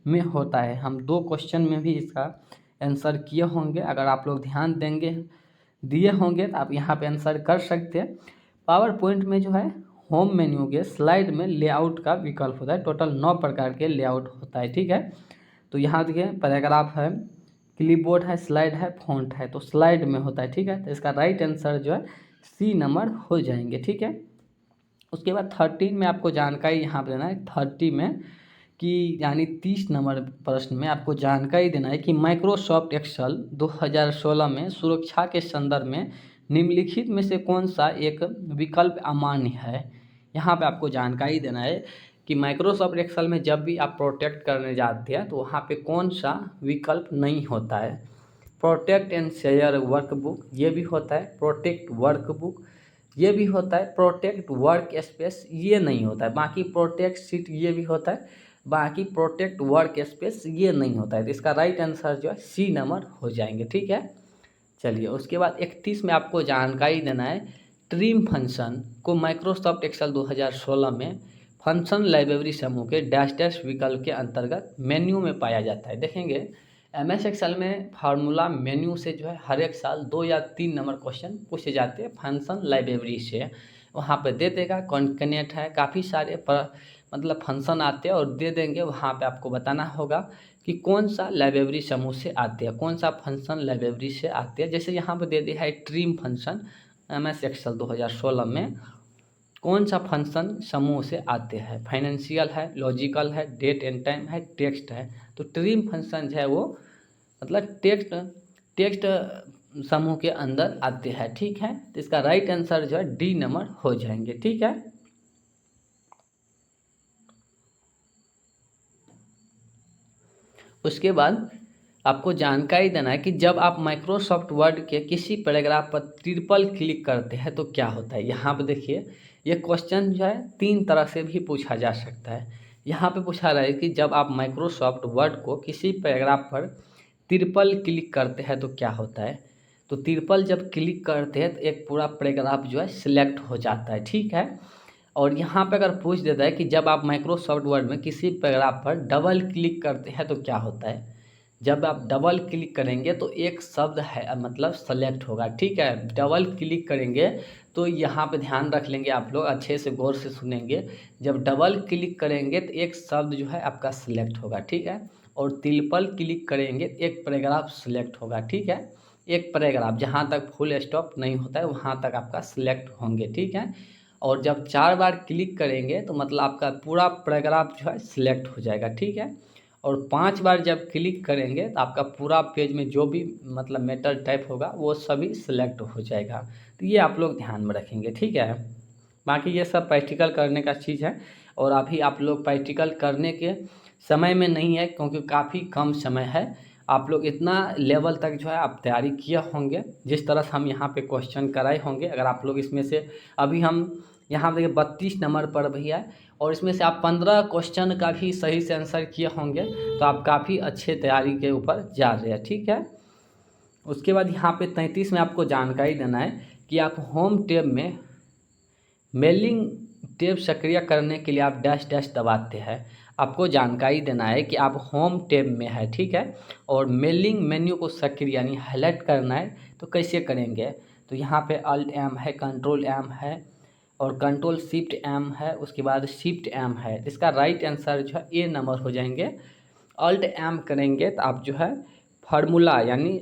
में होता है। हम 2 क्वेश्चन में भी इसका आंसर किए होंगे, अगर आप लोग ध्यान देंगे दिए होंगे तो आप यहाँ पे आंसर कर सकते हैं। पावर पॉइंट में जो है होम मेन्यू के स्लाइड में लेआउट का विकल्प होता है। टोटल 9 प्रकार के लेआउट होता है। ठीक है, तो यहाँ देखिए पैराग्राफ है, क्लिपबोर्ड है, स्लाइड है, फॉन्ट है, तो स्लाइड में होता है। ठीक है, तो इसका राइट आंसर जो है C नंबर हो जाएंगे। ठीक है, उसके बाद 13 में आपको जानकारी यहाँ पर देना है 30 में कि यानी 30 नंबर प्रश्न में आपको जानकारी देना है कि माइक्रोसॉफ्ट एक्सेल 2016 में सुरक्षा के संदर्भ में निम्नलिखित में से कौन सा एक विकल्प अमान्य है। यहाँ पे आपको जानकारी देना है कि माइक्रोसॉफ्ट एक्सेल में जब भी आप प्रोटेक्ट करने जाते हैं तो वहाँ पे कौन सा विकल्प नहीं होता है। प्रोटेक्ट एंड शेयर वर्कबुक ये भी होता है, प्रोटेक्ट वर्कबुक ये भी होता है, प्रोटेक्ट वर्क स्पेस ये नहीं होता है। बाकी प्रोटेक्ट सीट ये भी होता है, बाकी प्रोटेक्ट वर्क स्पेस ये नहीं होता है। तो इसका राइट आंसर जो है C नंबर हो जाएंगे। ठीक है, चलिए उसके बाद 31 में आपको जानकारी देना है ट्रिम फंक्शन को माइक्रोसॉफ्ट एक्सेल 2016 में फंक्शन लाइब्रेरी समूह के डैश डैश विकल्प के अंतर्गत मेन्यू में पाया जाता है। देखेंगे MS एक्सेल में फार्मूला मेन्यू से जो है हर एक साल 2 या 3 नंबर क्वेश्चन पूछे जाते हैं फंक्शन लाइब्रेरी से। वहाँ पर दे देगा कॉन्कनेट है, काफ़ी सारे मतलब फंक्शन आते हैं और दे देंगे। वहाँ पे आपको बताना होगा कि कौन सा लाइब्रेरी समूह से आते हैं, कौन सा फंक्शन लाइब्रेरी से आते हैं। जैसे यहाँ पे दे दिया है ट्रिम फंक्शन MS एक्सेल 2016 में कौन सा फंक्शन समूह से आते हैं, फाइनेंशियल है, लॉजिकल है, डेट एंड टाइम है, टेक्स्ट है। तो ट्रिम फंक्शन जो है वो मतलब टेक्स्ट समूह के अंदर आते हैं। ठीक है, तो इसका राइट आंसर जो है D नंबर हो जाएंगे। ठीक है, उसके बाद आपको जानकारी देना है कि जब आप माइक्रोसॉफ्ट वर्ड के किसी पैराग्राफ पर ट्रिपल क्लिक करते हैं तो क्या होता है। यहाँ पर देखिए ये क्वेश्चन जो है 3 तरह से भी पूछा जा सकता है। यहाँ पे पूछा रहा है कि जब आप माइक्रोसॉफ्ट वर्ड को किसी पैराग्राफ पर ट्रिपल क्लिक करते हैं तो क्या होता है, तो ट्रिपल जब क्लिक करते हैं तो एक पूरा पैराग्राफ जो है सिलेक्ट हो जाता है, ठीक है। और यहाँ पे अगर पूछ देता है कि जब आप माइक्रोसॉफ्ट वर्ड में किसी पैराग्राफ पर डबल क्लिक करते हैं तो क्या होता है, जब आप डबल क्लिक करेंगे तो एक शब्द है मतलब सेलेक्ट होगा, ठीक है। डबल क्लिक करेंगे तो यहाँ पे ध्यान रख लेंगे आप लोग, अच्छे से गौर से सुनेंगे। जब डबल क्लिक करेंगे तो एक शब्द जो है आपका सिलेक्ट होगा, ठीक है। और ट्रिपल क्लिक करेंगे तो एक पैराग्राफ सिलेक्ट होगा, ठीक है। एक पैराग्राफ जहाँ तक फुल स्टॉप नहीं होता है वहाँ तक आपका सिलेक्ट होंगे, ठीक है। और जब 4 बार क्लिक करेंगे तो मतलब आपका पूरा पैराग्राफ जो है सिलेक्ट हो जाएगा, ठीक है। और 5 बार जब क्लिक करेंगे तो आपका पूरा पेज में जो भी मतलब मैटर टाइप होगा वो सभी सिलेक्ट हो जाएगा। तो ये आप लोग ध्यान में रखेंगे, ठीक है। बाकी ये सब प्रैक्टिकल करने का चीज़ है, और अभी आप लोग प्रैक्टिकल करने के समय में नहीं है क्योंकि काफ़ी कम समय है। आप लोग इतना लेवल तक जो है आप तैयारी किए होंगे, जिस तरह से हम यहाँ पे क्वेश्चन कराए होंगे। अगर आप लोग इसमें से अभी हम यहाँ देखिए 32 नंबर पर भैया है, और इसमें से आप 15 क्वेश्चन का भी सही से आंसर किए होंगे, तो आप काफ़ी अच्छे तैयारी के ऊपर जा रहे हैं, ठीक है। उसके बाद यहाँ पे 33 में आपको जानकारी देना है कि आप होम टैब में मेलिंग टैब सक्रिय करने के लिए आप डैश डैश दबाते हैं। आपको जानकारी देना है कि आप होम टैब में है, ठीक है, और मेलिंग मेन्यू को सक्रिय यानी हाईलाइट करना है तो कैसे करेंगे, तो यहाँ पे अल्ट एम है, कंट्रोल एम है और कंट्रोल शिफ्ट एम है, उसके बाद शिफ्ट एम है। इसका राइट आंसर जो है ए नंबर हो जाएंगे। अल्ट एम करेंगे तो आप जो है फार्मूला यानी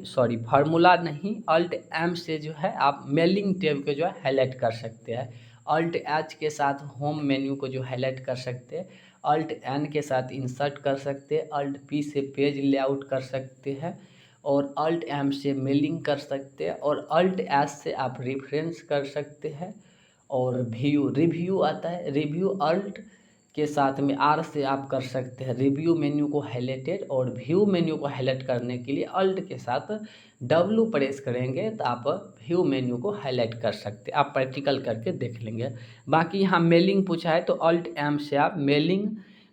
फार्मूला नहीं, अल्ट एम से जो है आप मेलिंग टैब को जो है हाईलाइट कर सकते हैं। अल्ट एच के साथ होम मेन्यू को जो हाईलाइट कर सकते हैं, अल्ट एन के साथ इंसर्ट कर सकते हैं, अल्ट पी से पेज लेआउट कर सकते हैं, और अल्ट एम से मेलिंग कर सकते हैं, और अल्ट एस से आप रेफरेंस कर सकते हैं। और रिव्यू आता है, रिव्यू अल्ट के साथ में आर से आप कर सकते हैं रिव्यू मेन्यू को हाईलाइटेड, और व्यू मेन्यू को हाईलाइट करने के लिए अल्ट के साथ डब्लू प्रेस करेंगे तो आप व्यू मेन्यू को हाईलाइट कर सकते हैं। आप प्रैक्टिकल करके देख लेंगे। बाकी यहाँ मेलिंग पूछा है तो अल्ट एम से आप मेलिंग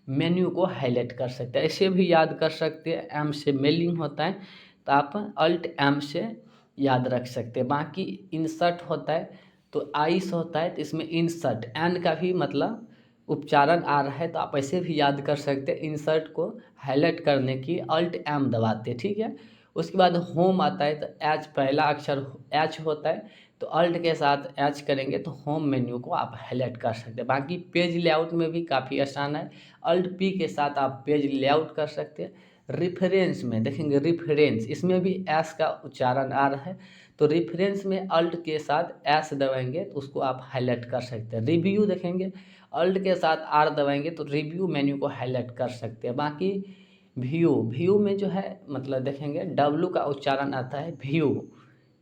मेन्यू को हाईलाइट कर सकते हैं। ऐसे भी याद कर सकते हैं, एम से मेलिंग होता है तो आप अल्ट एम से याद रख सकते हैं। बाकी इंसर्ट होता है तो आइस होता है तो इसमें इंसर्ट एन का भी मतलब उच्चारण आ रहा है तो आप ऐसे भी याद कर सकते हैं। इंसर्ट को हाईलाइट करने की अल्ट एम दबाते, ठीक है। उसके बाद होम आता है तो एच पहला अक्षर एच होता है तो अल्ट के साथ एच करेंगे तो होम मेन्यू को आप हाईलाइट कर सकते हैं। बाकी पेज लेआउट में भी काफ़ी आसान है, अल्ट पी के साथ आप पेज लेआउट कर सकते हैं। रिफरेंस में देखेंगे, रिफरेंस इसमें भी एस का उच्चारण आ रहा है तो रेफरेंस में अल्ट के साथ एस दबाएंगे तो उसको आप हाईलाइट कर सकते हैं। रिव्यू देखेंगे, अल्ट के साथ आर दबाएंगे तो रिव्यू मेन्यू को हाईलाइट कर सकते हैं। बाकी व्यू में जो है मतलब देखेंगे डब्लू का उच्चारण आता है व्यू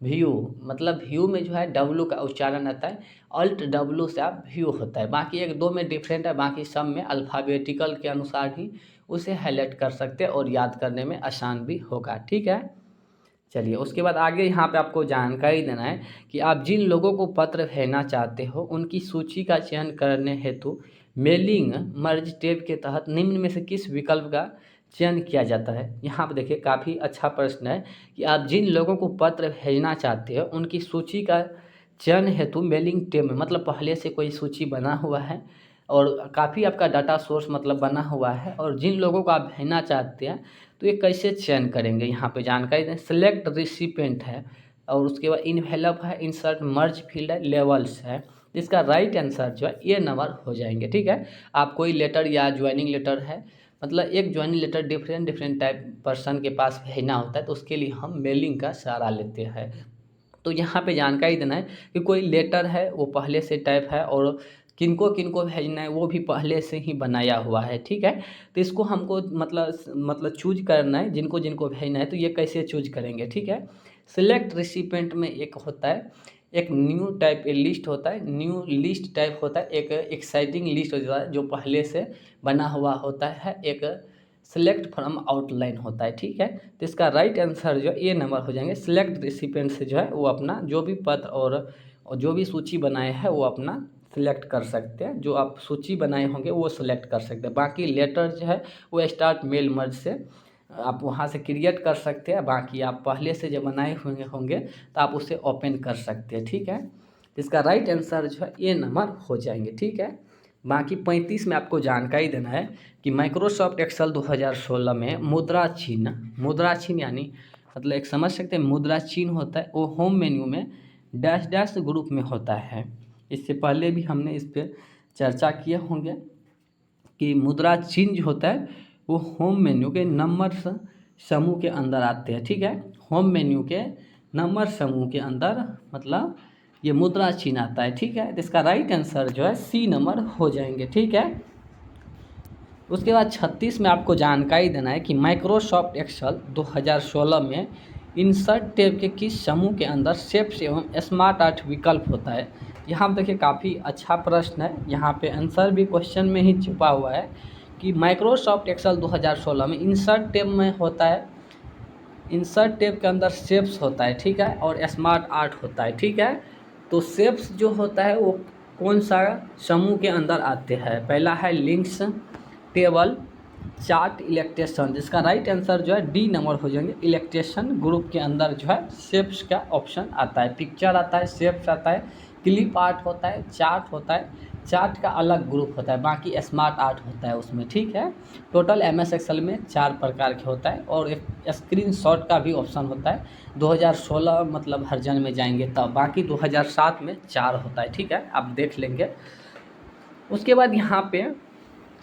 मतलब व्यू में जो है डब्लू का उच्चारण आता है, अल्ट डब्लू से आप व्यू होता है। बाकी एक दो में डिफरेंट है, बाकी सब में अल्फ़ाबेटिकल के अनुसार ही उसे हाईलाइट कर सकते हैं और याद करने में आसान भी होगा, ठीक है। चलिए उसके बाद आगे यहाँ पे आपको जानकारी देना है कि आप जिन लोगों को पत्र भेजना चाहते हो उनकी सूची का चयन करने हेतु मेलिंग मर्ज टैब के तहत निम्न में से किस विकल्प का चयन किया जाता है। यहाँ पे देखिए काफ़ी अच्छा प्रश्न है कि आप जिन लोगों को पत्र भेजना चाहते हो उनकी सूची का चयन हेतु मेलिंग टैब में मतलब पहले से कोई सूची बना हुआ है और काफ़ी आपका डाटा सोर्स मतलब बना हुआ है, और जिन लोगों को आप भेजना चाहते हैं तो ये कैसे चयन करेंगे यहाँ पे जानकारी दें। सिलेक्ट रिसिपेंट है और उसके बाद इनवेलप है, इंसर्ट मर्ज फील्ड है, लेवल्स है। इसका राइट आंसर जो है ये नंबर हो जाएंगे, ठीक है। आप कोई लेटर या ज्वाइनिंग लेटर है मतलब एक joining letter different type person के पास भेजना होता है तो उसके लिए हम मेलिंग का सहारा लेते हैं। तो यहाँ पे जानकारी देना है कि कोई लेटर है वो पहले से टाइप है और किनको किनको भेजना है वो भी पहले से ही बनाया हुआ है, ठीक है। तो इसको हमको मतलब चूज करना है, जिनको जिनको भेजना है तो ये कैसे चूज करेंगे, ठीक है। सिलेक्ट रिसिपेंट में एक होता है, एक न्यू टाइप लिस्ट होता है, न्यू लिस्ट टाइप होता है, एक एक्साइटिंग लिस्ट होता है जो पहले से बना हुआ होता है, एक सेलेक्ट फ्रॉम आउटलाइन होता है, ठीक है। तो इसका राइट आंसर जो ये नंबर हो जाएंगे। सिलेक्ट रिसिपेंट से जो है वो अपना जो भी पत्र और जो भी सूची बनाए हैं वो अपना सिलेक्ट कर सकते हैं, जो आप सूची बनाए होंगे वो सिलेक्ट कर सकते हैं। बाकी लेटर जो है वो स्टार्ट मेल मर्ज से आप वहाँ से क्रिएट कर सकते हैं। बाकी आप पहले से जो बनाए हुए होंगे तो आप उसे ओपन कर सकते हैं, ठीक है। इसका राइट आंसर जो है ए नंबर हो जाएंगे, ठीक है। बाकी 35 में आपको जानकारी देना है कि माइक्रोसॉफ्ट एक्सेल 2016 में मुद्रा चिन्ह यानी मतलब एक समझ सकते हैं मुद्रा चिन्ह होता है, वो होम मेन्यू में डैश डैश ग्रुप में होता है। इससे पहले भी हमने इस पर चर्चा किए होंगे कि मुद्रा चिन्ह जो होता है वो होम मेन्यू के नंबर समूह के अंदर आते हैं, ठीक है। होम मेन्यू के नंबर समूह के अंदर मतलब ये मुद्रा चिन्ह आता है, ठीक है। तो इसका राइट आंसर जो है सी नंबर हो जाएंगे, ठीक है। उसके बाद 36 में आपको जानकारी देना है कि माइक्रोसॉफ्ट एक्सेल 2016 में इंसर्ट टैब के किस समूह के अंदर शेप्स एवं स्मार्ट आर्ट विकल्प होता है। यहाँ पर देखिए काफ़ी अच्छा प्रश्न है, यहाँ पे आंसर भी क्वेश्चन में ही छुपा हुआ है कि माइक्रोसॉफ्ट एक्सेल 2016 में इंसर्ट टैब में होता है, इंसर्ट टैब के अंदर शेप्स होता है, ठीक है, और स्मार्ट आर्ट होता है, ठीक है। तो शेप्स जो होता है वो कौन सा समूह के अंदर आते हैं? पहला है लिंक्स, टेबल, चार्ट, इलेक्ट्रेशन। जिसका राइट आंसर जो है डी नंबर हो जाएंगे। इलेक्ट्रेशन ग्रुप के अंदर जो है शेप्स का ऑप्शन आता है, पिक्चर आता है, शेप्स आता है, क्लिप आर्ट होता है, चार्ट होता है। चार्ट का अलग ग्रुप होता है, बाकी स्मार्ट आर्ट होता है उसमें, ठीक है। टोटल MS एक्सेल में 4 प्रकार के होता है और एक स्क्रीनशॉट का भी ऑप्शन होता है। 2016 मतलब वर्जन में जाएंगे तब, बाकी 2007 में 4 होता है, ठीक है, आप देख लेंगे। उसके बाद यहाँ पे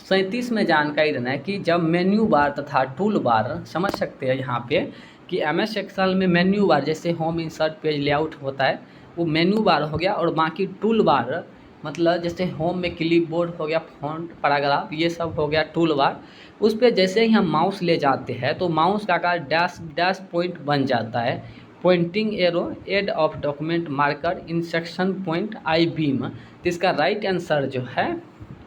37 में जानकारी देना है कि जब मेन्यू बार तथा टूल बार, समझ सकते हैं यहाँ पे कि MS एक्सेल में मेन्यू बार जैसे होम, इंसर्ट, पेज लेआउट होता है वो मेन्यू बार हो गया, और बाकी टूल बार मतलब जैसे होम में क्लिप बोर्ड हो गया, फॉन्ट, पैराग्राफ, ये सब हो गया टूल बार। उस पर जैसे ही हम माउस ले जाते हैं तो माउस का आकार डैश डैश पॉइंट बन जाता है, pointing arrow, end of document marker, insertion point, I beam. तो इसका राइट आंसर जो है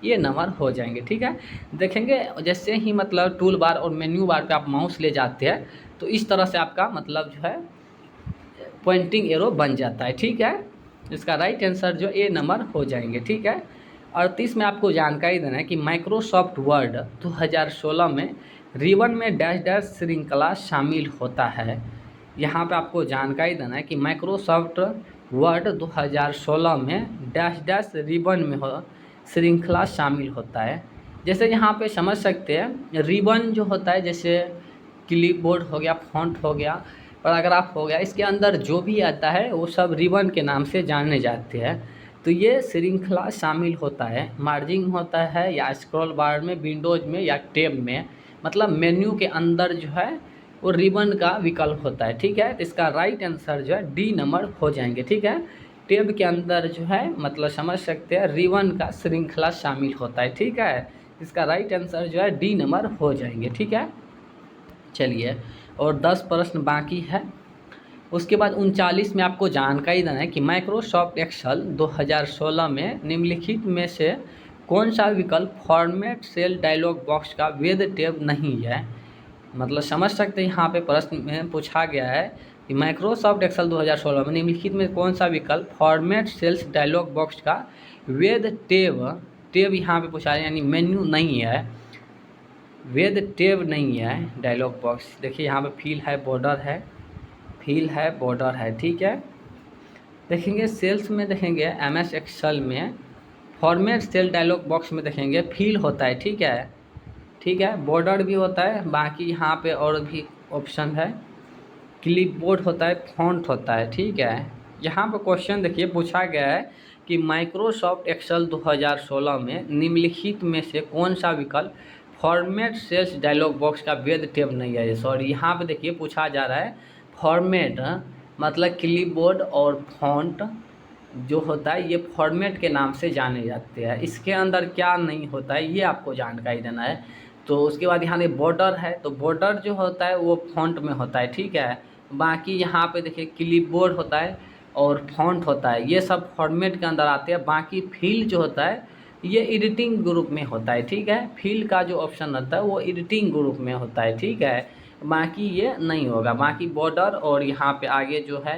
ये नंबर हो जाएंगे, ठीक है। देखेंगे जैसे ही मतलब टूल बार और मेन्यू बार पे आप माउस ले जाते हैं तो इस तरह से आपका मतलब जो है पॉइंटिंग एरो बन जाता है, ठीक है। इसका राइट आंसर जो ए नंबर हो जाएंगे, ठीक है। 38 में आपको जानकारी देना है कि माइक्रोसॉफ्ट वर्ड 2016 में रिबन में डैश डैश श्रृंखला शामिल होता है। यहाँ पे आपको जानकारी देना है कि माइक्रोसॉफ्ट वर्ड 2016 में डैश डैश रिबन में श्रृंखला शामिल होता है। जैसे यहाँ पे समझ सकते हैं रिबन जो होता है जैसे क्लिपबोर्ड हो गया, फॉन्ट हो गया, पैराग्राफ हो गया, इसके अंदर जो भी आता है वो सब रिबन के नाम से जाने जाते हैं। तो ये श्रृंखला शामिल होता है, मार्जिंग होता है या स्क्रॉल बार में, विंडोज में या टैब में, मतलब मेन्यू के अंदर जो है वो रिबन का विकल्प होता है, ठीक है। तो इसका राइट आंसर जो है डी नंबर हो जाएंगे, ठीक है। टैब के अंदर जो है मतलब समझ सकते हैं रिबन का श्रृंखला शामिल होता है, ठीक है। इसका राइट आंसर जो है डी नंबर हो जाएंगे, ठीक है। चलिए, और 10 प्रश्न बाकी है। उसके बाद 39 में आपको जानकारी देना है कि माइक्रोसॉफ्ट एक्सेल 2016 में निम्नलिखित में से कौन सा विकल्प फॉर्मेट सेल डायलॉग बॉक्स का वैध टैब नहीं है। मतलब समझ सकते हैं यहाँ पे प्रश्न में पूछा गया है कि माइक्रोसॉफ्ट एक्सेल 2016 में निम्नलिखित में कौन सा विकल्प फॉर्मेट सेल्स डायलॉग बॉक्स का वैध टैब यहाँ पे पूछा है, यानी मेन्यू नहीं है, वैध टैब नहीं है डायलॉग बॉक्स। देखिए यहाँ पे फील है, बॉर्डर है, फील है, बॉर्डर है, ठीक है। देखेंगे सेल्स में, देखेंगे MS एक्सेल में फॉर्मेट सेल डायलॉग बॉक्स में देखेंगे फील होता है, ठीक है, ठीक है, बॉर्डर भी होता है, बाकी यहाँ पे और भी ऑप्शन है, क्लिपबोर्ड होता है, फॉन्ट होता है, ठीक है। यहाँ पर क्वेश्चन देखिए पूछा गया है कि माइक्रोसॉफ्ट एक्सेल 2016 में निम्नलिखित में से कौन सा विकल्प फॉर्मेट सेल्स डायलॉग बॉक्स का वैध टैब नहीं है। सॉरी, यहाँ पे देखिए पूछा जा रहा है फॉर्मेट मतलब क्लिपबोर्ड और फॉन्ट जो होता है ये फॉर्मेट के नाम से जाने जाते हैं, इसके अंदर क्या नहीं होता है ये आपको जानकारी देना है। तो उसके बाद यहाँ पे बॉर्डर है, तो बॉर्डर जो होता है वो फॉन्ट में होता है, ठीक है। बाकी यहाँ पे देखिए क्लिपबोर्ड होता है और फॉन्ट होता है, ये सब फॉर्मेट के अंदर आते हैं। बाकी फील जो होता है ये एडिटिंग ग्रुप में होता है, ठीक है। फील का जो ऑप्शन होता है वो एडिटिंग ग्रुप में होता है, ठीक है। बाकी ये नहीं होगा। बाकी बॉर्डर और यहाँ पे आगे जो है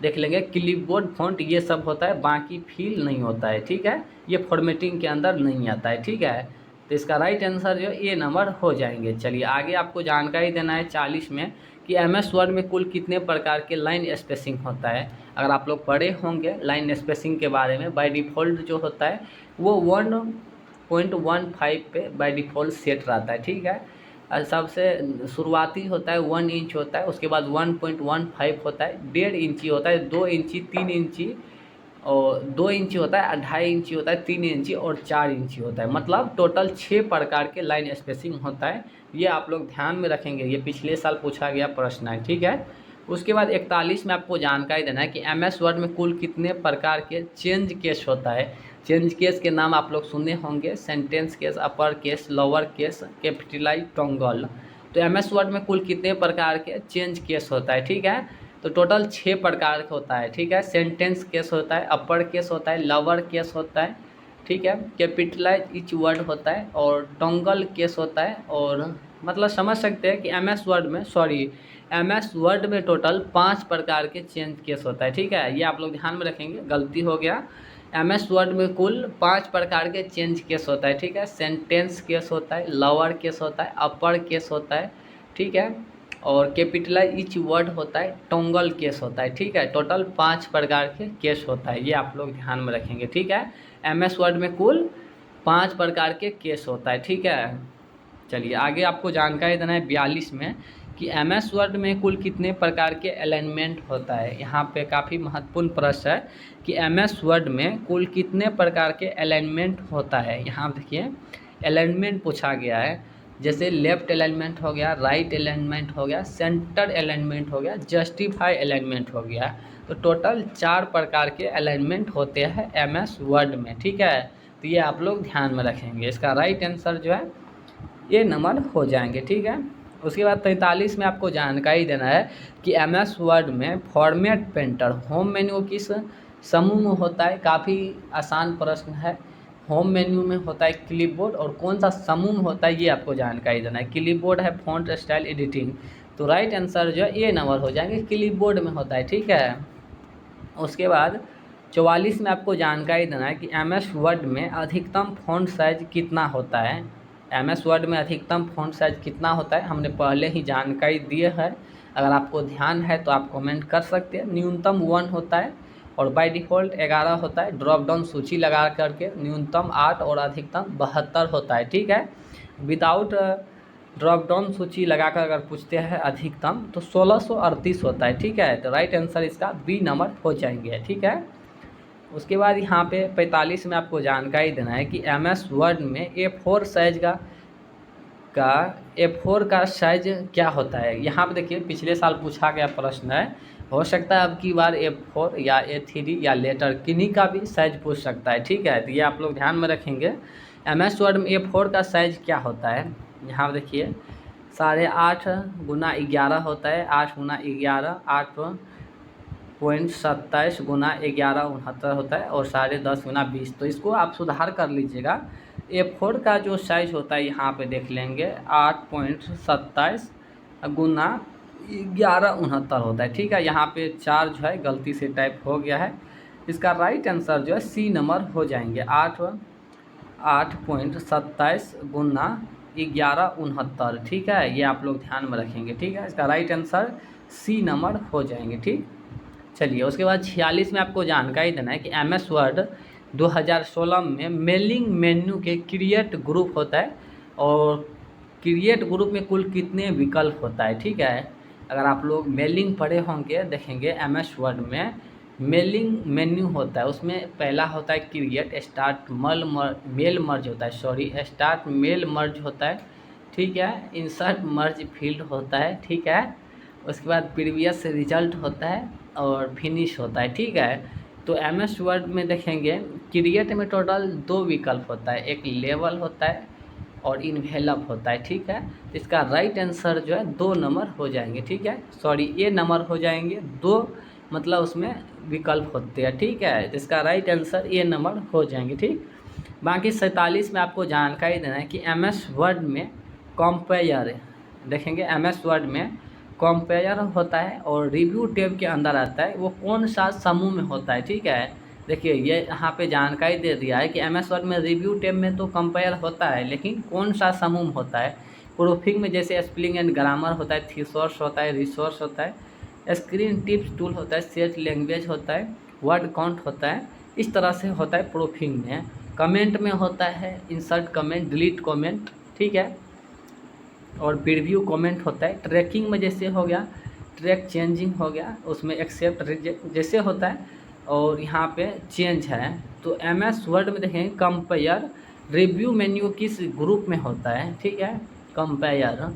देख लेंगे क्लिपबोर्ड, फॉन्ट, ये सब होता है, बाकी फील नहीं होता है, ठीक है। ये फॉर्मेटिंग के अंदर नहीं आता है, ठीक है। तो इसका राइट आंसर जो ए नंबर हो जाएंगे। चलिए आगे आपको जानकारी देना है 40 में कि MS वर्ड में कुल कितने प्रकार के लाइन स्पेसिंग होता है। अगर आप लोग पढ़े होंगे लाइन स्पेसिंग के बारे में, बाय डिफ़ॉल्ट जो होता है वो 1.15 पे बाय डिफ़ॉल्ट सेट रहता है, ठीक है। सबसे शुरुआती होता है 1 इंच होता है, उसके बाद 1.15 होता है, 1.5 इंची होता है, 2 इंची, 3 इंची और 2 इंची होता है, 2.5 इंची होता है, 3 इंची और 4 इंची होता है। मतलब टोटल 6 प्रकार के लाइन स्पेसिंग होता है। ये आप लोग ध्यान में रखेंगे, ये पिछले साल पूछा गया प्रश्न है, ठीक है। उसके बाद 41 में आपको जानकारी देना है कि MS वर्ड में कुल कितने प्रकार के चेंज केस होता है। चेंज केस के नाम आप लोग सुने होंगे, sentence case, upper case, lower case, capitalize, toggle. तो MS वर्ड में कुल कितने प्रकार के चेंज केस होता है, ठीक है। तो टोटल 6 प्रकार का होता है, ठीक है। सेंटेंस केस होता है, अपर केस होता है, लोअर केस होता है, ठीक है, कैपिटलाइज ईच वर्ड होता है और टोंगल केस होता है। और मतलब समझ सकते हैं कि MS वर्ड में टोटल 5 प्रकार के चेंज केस होता है, ठीक है। ये आप लोग ध्यान में रखेंगे, गलती हो गया। MS वर्ड में कुल 5 प्रकार के चेंज केस होता है, ठीक है। सेंटेंस केस होता है, लोअर केस होता है, अपर केस होता है, ठीक है, और कैपिटलाइज ईच वर्ड होता है, टोंगल केस होता है, ठीक है। टोटल 5 प्रकार के केस होता है, ये आप लोग ध्यान में रखेंगे, ठीक है। MS वर्ड में कुल 5 प्रकार के केस होता है, ठीक है। चलिए आगे आपको जानकारी देना है 42 में कि MS वर्ड में कुल कितने प्रकार के अलाइनमेंट होता है। यहाँ पे काफ़ी महत्वपूर्ण प्रश्न है कि MS वर्ड में कुल कितने प्रकार के अलाइनमेंट होता है। यहाँ देखिए अलाइनमेंट पूछा गया है, जैसे लेफ्ट अलाइनमेंट हो गया, राइट अलाइनमेंट हो गया, सेंटर अलाइनमेंट हो गया, जस्टिफाई अलाइनमेंट हो गया। तो टोटल 4 प्रकार के अलाइनमेंट होते हैं MS वर्ड में, ठीक है। तो ये आप लोग ध्यान में रखेंगे, इसका राइट आंसर जो है ये नंबर हो जाएंगे, ठीक है। उसके बाद 43 में आपको जानकारी देना है कि MS वर्ड में फॉर्मेट पेंटर होम मेन्यू किस समूह में होता है। काफ़ी आसान प्रश्न है। होम मेन्यू में होता है क्लिपबोर्ड, और कौन सा समूह में होता है ये आपको जानकारी देना है। क्लिपबोर्ड है फॉन्ट स्टाइल एडिटिंग, तो राइट आंसर जो है ये नंबर हो जाएंगे, क्लिपबोर्ड में होता है, ठीक है। उसके बाद 44 में आपको जानकारी देना है कि MS वर्ड में अधिकतम फॉन्ट साइज कितना होता है। MS वर्ड में अधिकतम फॉन्ट साइज कितना होता है हमने पहले ही जानकारी दिए है, अगर आपको ध्यान है तो आप कमेंट कर सकते हैं। न्यूनतम 1 होता है और बाय डिफ़ॉल्ट 11 होता है। ड्रॉप डाउन सूची लगा करके न्यूनतम 8 और अधिकतम 72 होता है, ठीक है। विदाउट ड्रॉप डाउन सूची लगाकर अगर पूछते हैं अधिकतम तो 1638 होता है, ठीक है। तो राइट आंसर इसका बी नंबर हो जाएंगे, ठीक है। उसके बाद यहाँ पे 45 में आपको जानकारी देना है कि MS वर्ड में A4 साइज A4 का साइज क्या होता है। यहाँ पे देखिए पिछले साल पूछा गया प्रश्न है, हो सकता है अब की बार A4 या A3 या लेटर किन्हीं का भी साइज पूछ सकता है, ठीक है। तो ये आप लोग ध्यान में रखेंगे। MS वर्ड में A4 का साइज क्या होता है। यहाँ पे देखिए 8.5 गुना 11 होता है, 8 गुना 11 8.27 गुना 11 69 होता है, और 10.5 गुना 20। तो इसको आप सुधार कर लीजिएगा। A4 का जो साइज होता है यहाँ पे देख लेंगे 8.27 गुना 1169 होता है, ठीक है। यहाँ पे 4 जो है गलती से टाइप हो गया है, इसका राइट आंसर जो है सी नंबर हो जाएंगे। 8.27 गुना 1169, ठीक है। ये आप लोग ध्यान में रखेंगे, ठीक है। इसका राइट आंसर सी नंबर हो जाएंगे, ठीक। चलिए उसके बाद 46 में आपको जानकारी देना है कि MS वर्ड 2016 में मेलिंग मेन्यू के क्रिएट ग्रुप होता है, और क्रिएट ग्रुप में कुल कितने विकल्प होता है, ठीक है। अगर आप लोग मेलिंग पढ़े होंगे देखेंगे MS वर्ड में मेलिंग मेन्यू होता है, उसमें पहला होता है क्रिएट, स्टार्ट मेल मर्ज होता है, स्टार्ट मेल मर्ज होता है, ठीक है। इंसर्ट मर्ज फील्ड होता है, ठीक है। उसके बाद प्रीवियस रिजल्ट होता है और फिनिश होता है, ठीक है। तो MS वर्ड में देखेंगे क्रिएट में टोटल 2 विकल्प होता है, एक लेवल होता है और इन्वेलप होता है, ठीक है। तो इसका राइट आंसर जो है 2 नंबर हो जाएंगे, ठीक है। ये नंबर हो जाएंगे 2, मतलब उसमें विकल्प होते हैं, ठीक है। तो इसका राइट आंसर ये नंबर हो जाएंगे, ठीक। बाकी 47 में आपको जानकारी देना है कि MS वर्ड में कंपेयर देखेंगे, MS वर्ड में कंपेयर होता है और रिव्यू टैब के अंदर आता है, वो कौन सा समूह में होता है, ठीक है। देखिए ये यहाँ पे जानकारी दे दिया है कि MS वर्ड में रिव्यू टैब में तो कंपेयर होता है, लेकिन कौन सा समूह होता है। प्रूफिंग में जैसे स्पेलिंग एंड ग्रामर होता है, थीसॉर्स होता है, रिसोर्स होता है, स्क्रीन टिप्स टूल होता है, सेट लैंग्वेज होता है, वर्ड काउंट होता है। इस तरह से होता है प्रूफिंग में। कमेंट में होता है इंसर्ट कमेंट, डिलीट कमेंट, ठीक है, और प्रीव्यू कमेंट होता है। ट्रैकिंग में जैसे हो गया ट्रैक चेंजिंग हो गया, उसमें एक्सेप्ट रिजेक्ट जैसे होता है, और यहाँ पे चेंज है। तो MS वर्ड में देखेंगे कंपेयर रिव्यू मेन्यू किस ग्रुप में होता है, ठीक है, कंपेयर,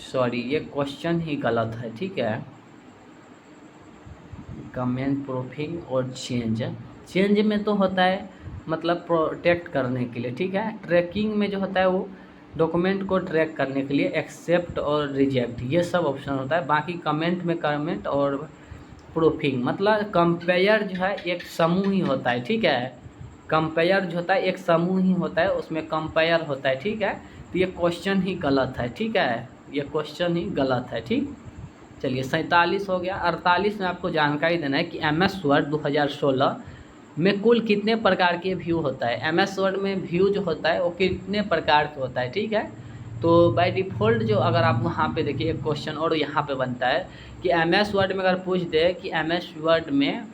सॉरी ये क्वेश्चन ही गलत है, ठीक है, कमेंट प्रूफिंग और चेंज। चेंज में तो होता है मतलब प्रोटेक्ट करने के लिए, ठीक है। ट्रैकिंग में जो होता है वो डॉक्यूमेंट को ट्रैक करने के लिए, एक्सेप्ट और रिजेक्ट ये सब ऑप्शन होता है। बाकी कमेंट में कमेंट और प्रूफिंग मतलब कंपेयर जो है एक समूह ही होता है, ठीक है। कंपेयर जो होता है एक समूह ही होता है, उसमें कंपेयर होता है, ठीक है। तो ये क्वेश्चन ही गलत है, ठीक है, ये क्वेश्चन ही गलत है, ठीक। चलिए 47 हो गया। 48 में आपको जानकारी देना है कि MS वर्ड 2016 में कुल कितने प्रकार के व्यू होता है। MS वर्ड में व्यू जो होता है वो कितने प्रकार का होता है, ठीक है। तो बाय डिफ़ॉल्ट जो अगर आप वहाँ पे देखिए एक क्वेश्चन और यहाँ पे बनता है कि MS वर्ड में अगर पूछ दे कि MS वर्ड में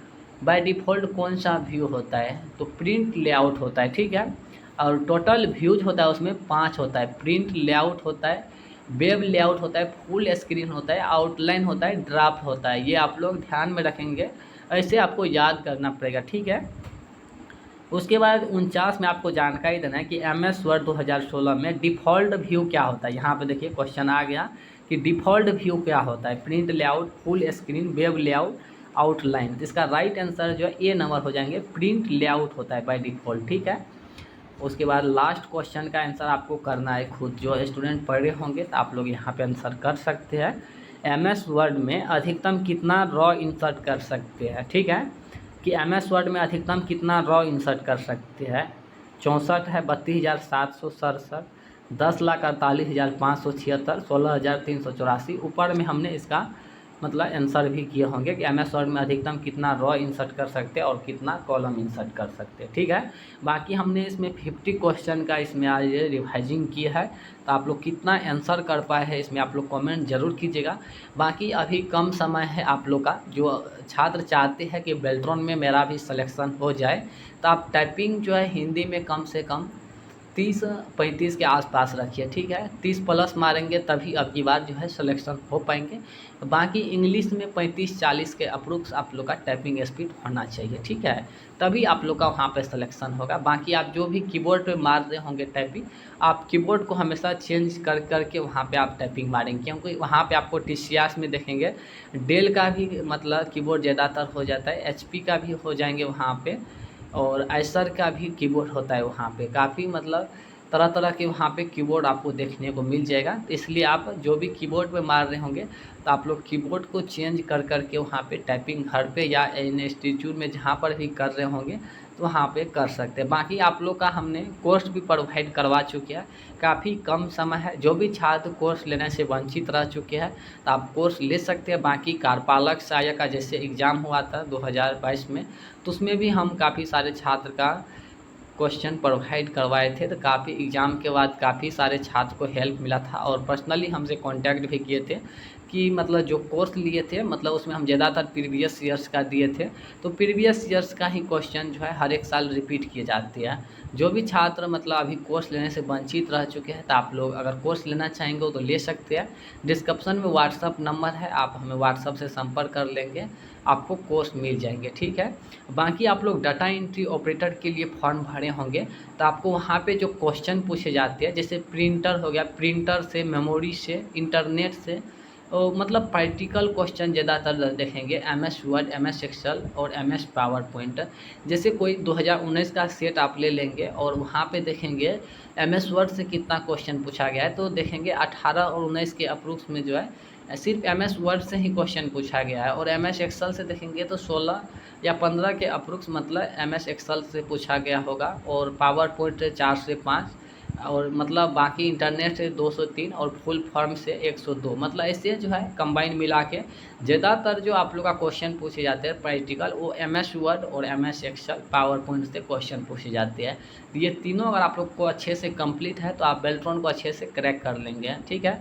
बाय डिफ़ॉल्ट कौन सा व्यू होता है, तो प्रिंट लेआउट होता है, ठीक है। और टोटल व्यूज होता है उसमें 5 होता है। प्रिंट लेआउट होता है, वेब लेआउट होता है, फुल स्क्रीन होता है, आउटलाइन होता है, ड्राफ्ट होता है। ये आप लोग ध्यान में रखेंगे, ऐसे आपको याद करना पड़ेगा, ठीक है। उसके बाद 49 में आपको जानकारी देना है कि MS वर्ड 2016 में डिफ़ॉल्ट व्यू क्या होता है। यहाँ पे देखिए क्वेश्चन आ गया कि डिफ़ॉल्ट व्यू क्या होता है। Print layout, full screen, web layout, outline. इसका राइट आंसर जो है ए नंबर हो जाएंगे, प्रिंट लेआउट होता है बाय डिफ़ॉल्ट, ठीक है। उसके बाद लास्ट क्वेश्चन का आंसर आपको करना है खुद। जो स्टूडेंट पढ़े होंगे तो आप लोग यहाँ पे आंसर कर सकते हैं। MS वर्ड में अधिकतम कितना रॉ इंसर्ट कर सकते हैं, ठीक है, कि MS वर्ड में अधिकतम कितना रॉ इंसर्ट कर सकते हैं। 64 है, 32,767, 10,48,576, 16,384। ऊपर में हमने इसका मतलब आंसर भी किए होंगे कि MS वर्ड में अधिकतम कितना रॉ इंसर्ट कर सकते हैं और कितना कॉलम इंसर्ट कर सकते हैं, ठीक है। बाकी हमने इसमें 50 क्वेश्चन का इसमें आज रिवाइजिंग किया है, तो आप लोग कितना आंसर कर पाए हैं इसमें आप लोग कमेंट जरूर कीजिएगा। बाकी अभी कम समय है आप लोग का, जो छात्र चाहते हैं कि बेल्ट्रॉन में मेरा भी सिलेक्शन हो जाए, तो आप टाइपिंग जो है हिंदी में कम से कम 30-35 के आसपास रखिए, ठीक है। 30 प्लस मारेंगे तभी अब की बार जो है सिलेक्शन हो पाएंगे। बाकी इंग्लिश में 35-40 के अप्रोक्स आप लोग का टाइपिंग स्पीड होना चाहिए, ठीक है, तभी आप लोग का वहाँ पे सिलेक्शन होगा। बाकी आप जो भी कीबोर्ड पे मार रहे होंगे टाइपिंग, आप कीबोर्ड को हमेशा चेंज कर करके वहाँ पे आप टाइपिंग मारेंगे, क्योंकि वहाँ पे आपको TCS में देखेंगे डेल का भी मतलब कीबोर्ड ज़्यादातर हो जाता है, HP का भी हो जाएंगे वहाँ पे, और एसर का भी कीबोर्ड होता है वहाँ पे। काफ़ी मतलब तरह तरह के वहाँ पे कीबोर्ड आपको देखने को मिल जाएगा। तो इसलिए आप जो भी कीबोर्ड पे मार रहे होंगे तो आप लोग कीबोर्ड को चेंज कर करके वहाँ पे टाइपिंग घर पे या इंस्टीट्यूट में जहाँ पर भी कर रहे होंगे तो वहाँ पे कर सकते हैं। बाकी आप लोग का हमने कोर्स भी प्रोवाइड करवा चुके हैं, काफ़ी कम समय है। जो भी छात्र कोर्स लेने से वंचित रह चुके हैं तो आप कोर्स ले सकते हैं। बाकी कार्यपालक सहायक का जैसे एग्ज़ाम हुआ था 2022 में, तो उसमें भी हम काफ़ी सारे छात्र का क्वेश्चन प्रोवाइड करवाए थे, तो काफ़ी एग्ज़ाम के बाद काफ़ी सारे छात्र को हेल्प मिला था और पर्सनली हमसे कांटेक्ट भी किए थे कि मतलब जो कोर्स लिए थे मतलब उसमें हम ज़्यादातर प्रीवियस ईयर्स का दिए थे, तो प्रीवियस ईयर्स का ही क्वेश्चन जो है हर एक साल रिपीट किए जाते हैं। जो भी छात्र मतलब अभी कोर्स लेने से वंचित रह चुके हैं तो आप लोग अगर कोर्स लेना चाहेंगे तो ले सकते हैं। डिस्क्रिप्शन में व्हाट्सअप नंबर है, आप हमें व्हाट्सअप से संपर्क कर लेंगे, आपको कोर्स मिल जाएंगे, ठीक है। बाकी आप लोग डाटा एंट्री ऑपरेटर के लिए फॉर्म भरे होंगे तो आपको वहाँ पे जो क्वेश्चन पूछे जाते हैं जैसे प्रिंटर हो गया, प्रिंटर से, मेमोरी से, इंटरनेट से, मतलब प्रैक्टिकल क्वेश्चन ज़्यादातर देखेंगे MS वर्ड, MS एक्सेल और MS पावर पॉइंट। जैसे कोई 2019 का सेट आप ले लेंगे और वहाँ पे देखेंगे MS वर्ड से कितना क्वेश्चन पूछा गया है, तो देखेंगे 18 और 19 के अप्रोक्स में जो है सिर्फ MS वर्ड से ही क्वेश्चन पूछा गया है, और MS एक्सेल से देखेंगे तो 16 या 15 के अप्रोक्स मतलब MS एक्सेल से पूछा गया होगा, और पावर पॉइंट 4 से 5, और मतलब बाकी इंटरनेट से 203 और फुल फॉर्म से 102, मतलब ऐसे जो है कंबाइन मिला के ज़्यादातर जो आप लोग का क्वेश्चन पूछे जाते हैं प्रैक्टिकल, वो MS वर्ड और MS एक्सेल पावर पॉइंट से क्वेश्चन पूछे जाते हैं। ये तीनों अगर आप लोग को अच्छे से कंप्लीट है तो आप बेल्ट्रॉन को अच्छे से क्रैक कर लेंगे, ठीक है।